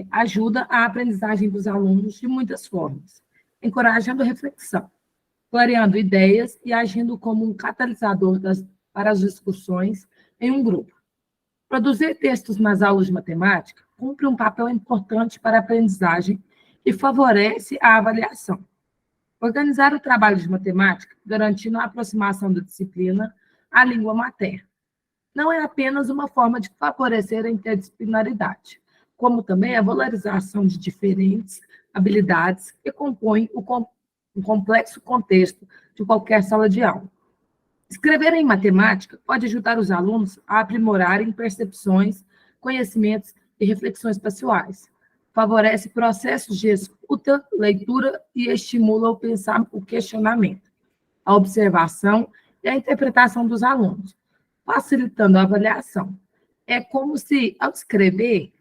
Ajuda a aprendizagem dos alunos de muitas formas, encorajando a reflexão, clareando ideias e agindo como um catalisador para as discussões em um grupo. Produzir textos nas aulas de matemática cumpre um papel importante para a aprendizagem e favorece a avaliação. Organizar o trabalho de matemática, garantindo a aproximação da disciplina à língua materna, não é apenas uma forma de favorecer a interdisciplinaridade, como também a valorização de diferentes habilidades que compõem o complexo contexto de qualquer sala de aula. Escrever em matemática pode ajudar os alunos a aprimorarem percepções, conhecimentos e reflexões pessoais. Favorece processos de escuta, leitura e estimula o questionamento, a observação e a interpretação dos alunos, facilitando a avaliação. É como se, ao escrever,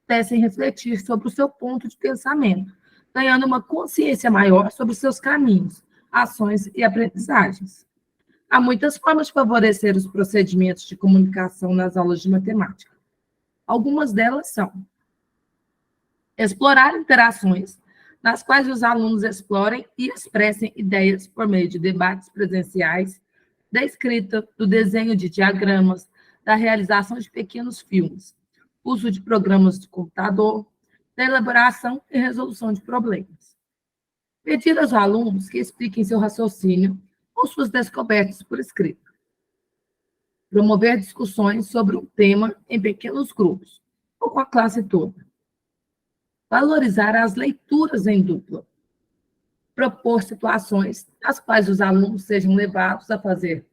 pudessem refletir sobre o seu ponto de pensamento, ganhando uma consciência maior sobre seus caminhos, ações e aprendizagens. Há muitas formas de favorecer os procedimentos de comunicação nas aulas de matemática. Algumas delas são explorar interações, nas quais os alunos explorem e expressem ideias por meio de debates presenciais, da escrita, do desenho de diagramas, da realização de pequenos filmes, uso de programas de computador, da elaboração e resolução de problemas. Pedir aos alunos que expliquem seu raciocínio ou suas descobertas por escrito. Promover discussões sobre um tema em pequenos grupos, ou com a classe toda. Valorizar as leituras em dupla. Propor situações nas quais os alunos sejam levados a fazer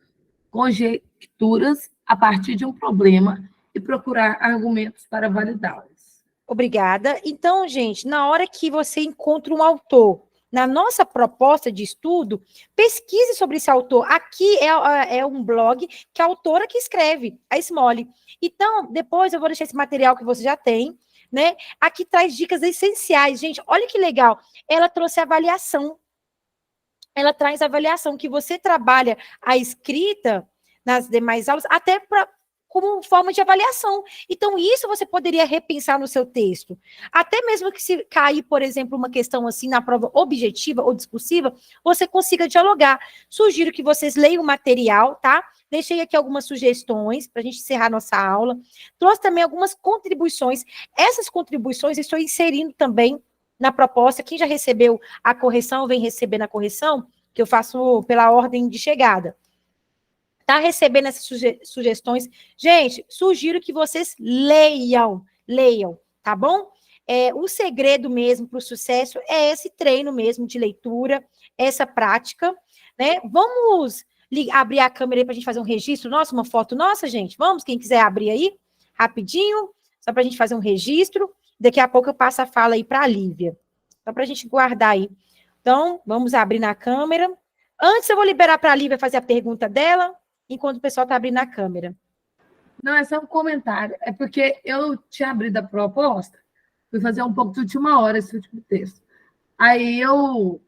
conjecturas a partir de um problema e procurar argumentos para validá-los. Obrigada. Então, gente, na hora que você encontra um autor, na nossa proposta de estudo, pesquise sobre esse autor. Aqui é um blog que a autora que escreve, a Smolly. Então, depois eu vou deixar esse material que você já tem, né? Aqui traz dicas essenciais. Gente, olha que legal. Ela trouxe avaliação. Ela traz avaliação, que você trabalha a escrita nas demais aulas, até como forma de avaliação. Então, isso você poderia repensar no seu texto. Até mesmo que se cair, por exemplo, uma questão assim na prova objetiva ou discursiva, você consiga dialogar. Sugiro que vocês leiam o material, tá? Deixei aqui algumas sugestões para a gente encerrar nossa aula. Trouxe também algumas contribuições. Essas contribuições estou inserindo também na proposta. Quem já recebeu a correção, vem recebendo a correção, que eu faço pela ordem de chegada. Está recebendo essas sugestões? Gente, sugiro que vocês leiam, tá bom? O segredo mesmo para o sucesso é esse treino mesmo de leitura, essa prática, né? Vamos abrir a câmera aí para a gente fazer um registro nosso, uma foto nossa, gente? Vamos, quem quiser abrir aí, rapidinho, só para a gente fazer um registro. Daqui a pouco eu passo a fala aí para a Lívia, só para a gente guardar aí. Então, vamos abrir na câmera. Antes eu vou liberar para a Lívia fazer a pergunta dela, enquanto o pessoal está abrindo a câmera. Não, é só um comentário. É porque eu tinha abrido a proposta, fui fazer um pouco de última hora esse último texto. Aí eu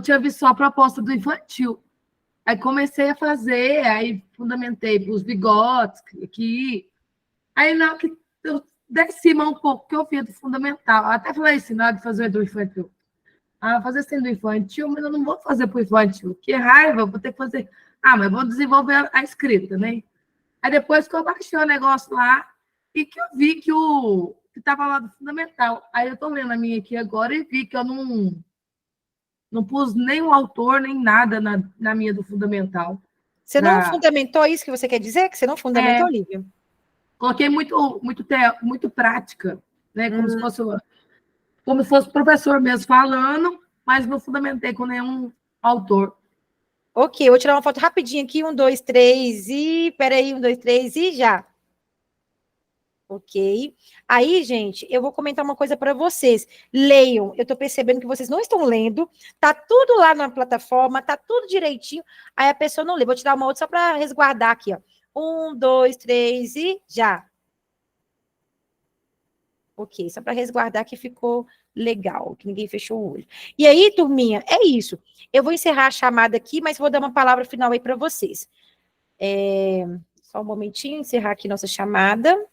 tinha visto só a proposta do infantil. Aí comecei a fazer, aí fundamentei os bigotes aqui. Aí na hora que eu desci um pouco, que eu vi do fundamental, até falei assim, na hora de fazer do infantil. Ah, fazer assim do infantil, mas eu não vou fazer para o infantil. Que raiva, eu vou ter que fazer... Ah, mas vou desenvolver a escrita, né? Aí depois que eu baixei o negócio lá e que eu vi que estava lá do fundamental. Aí eu estou lendo a minha aqui agora e vi que eu não pus nem o autor, nem nada na minha do fundamental. Você não fundamentou isso que você quer dizer? Que você não fundamentou, Lívia? Coloquei muito prática, né? Como se fosse o professor mesmo falando, mas não fundamentei com nenhum autor. Ok, eu vou tirar uma foto rapidinho aqui, 1, 2, 3 e... Peraí, 1, 2, 3 e já. Ok. Aí, gente, eu vou comentar uma coisa para vocês. Leiam. Eu estou percebendo que vocês não estão lendo. Tá tudo lá na plataforma, tá tudo direitinho. Aí a pessoa não lê. Vou tirar uma outra só para resguardar aqui, ó. 1, 2, 3 e já. Ok, só para resguardar que ficou legal, que ninguém fechou o olho. E aí, turminha, é isso. Eu vou encerrar a chamada aqui, mas vou dar uma palavra final aí para vocês. Só um momentinho, encerrar aqui nossa chamada.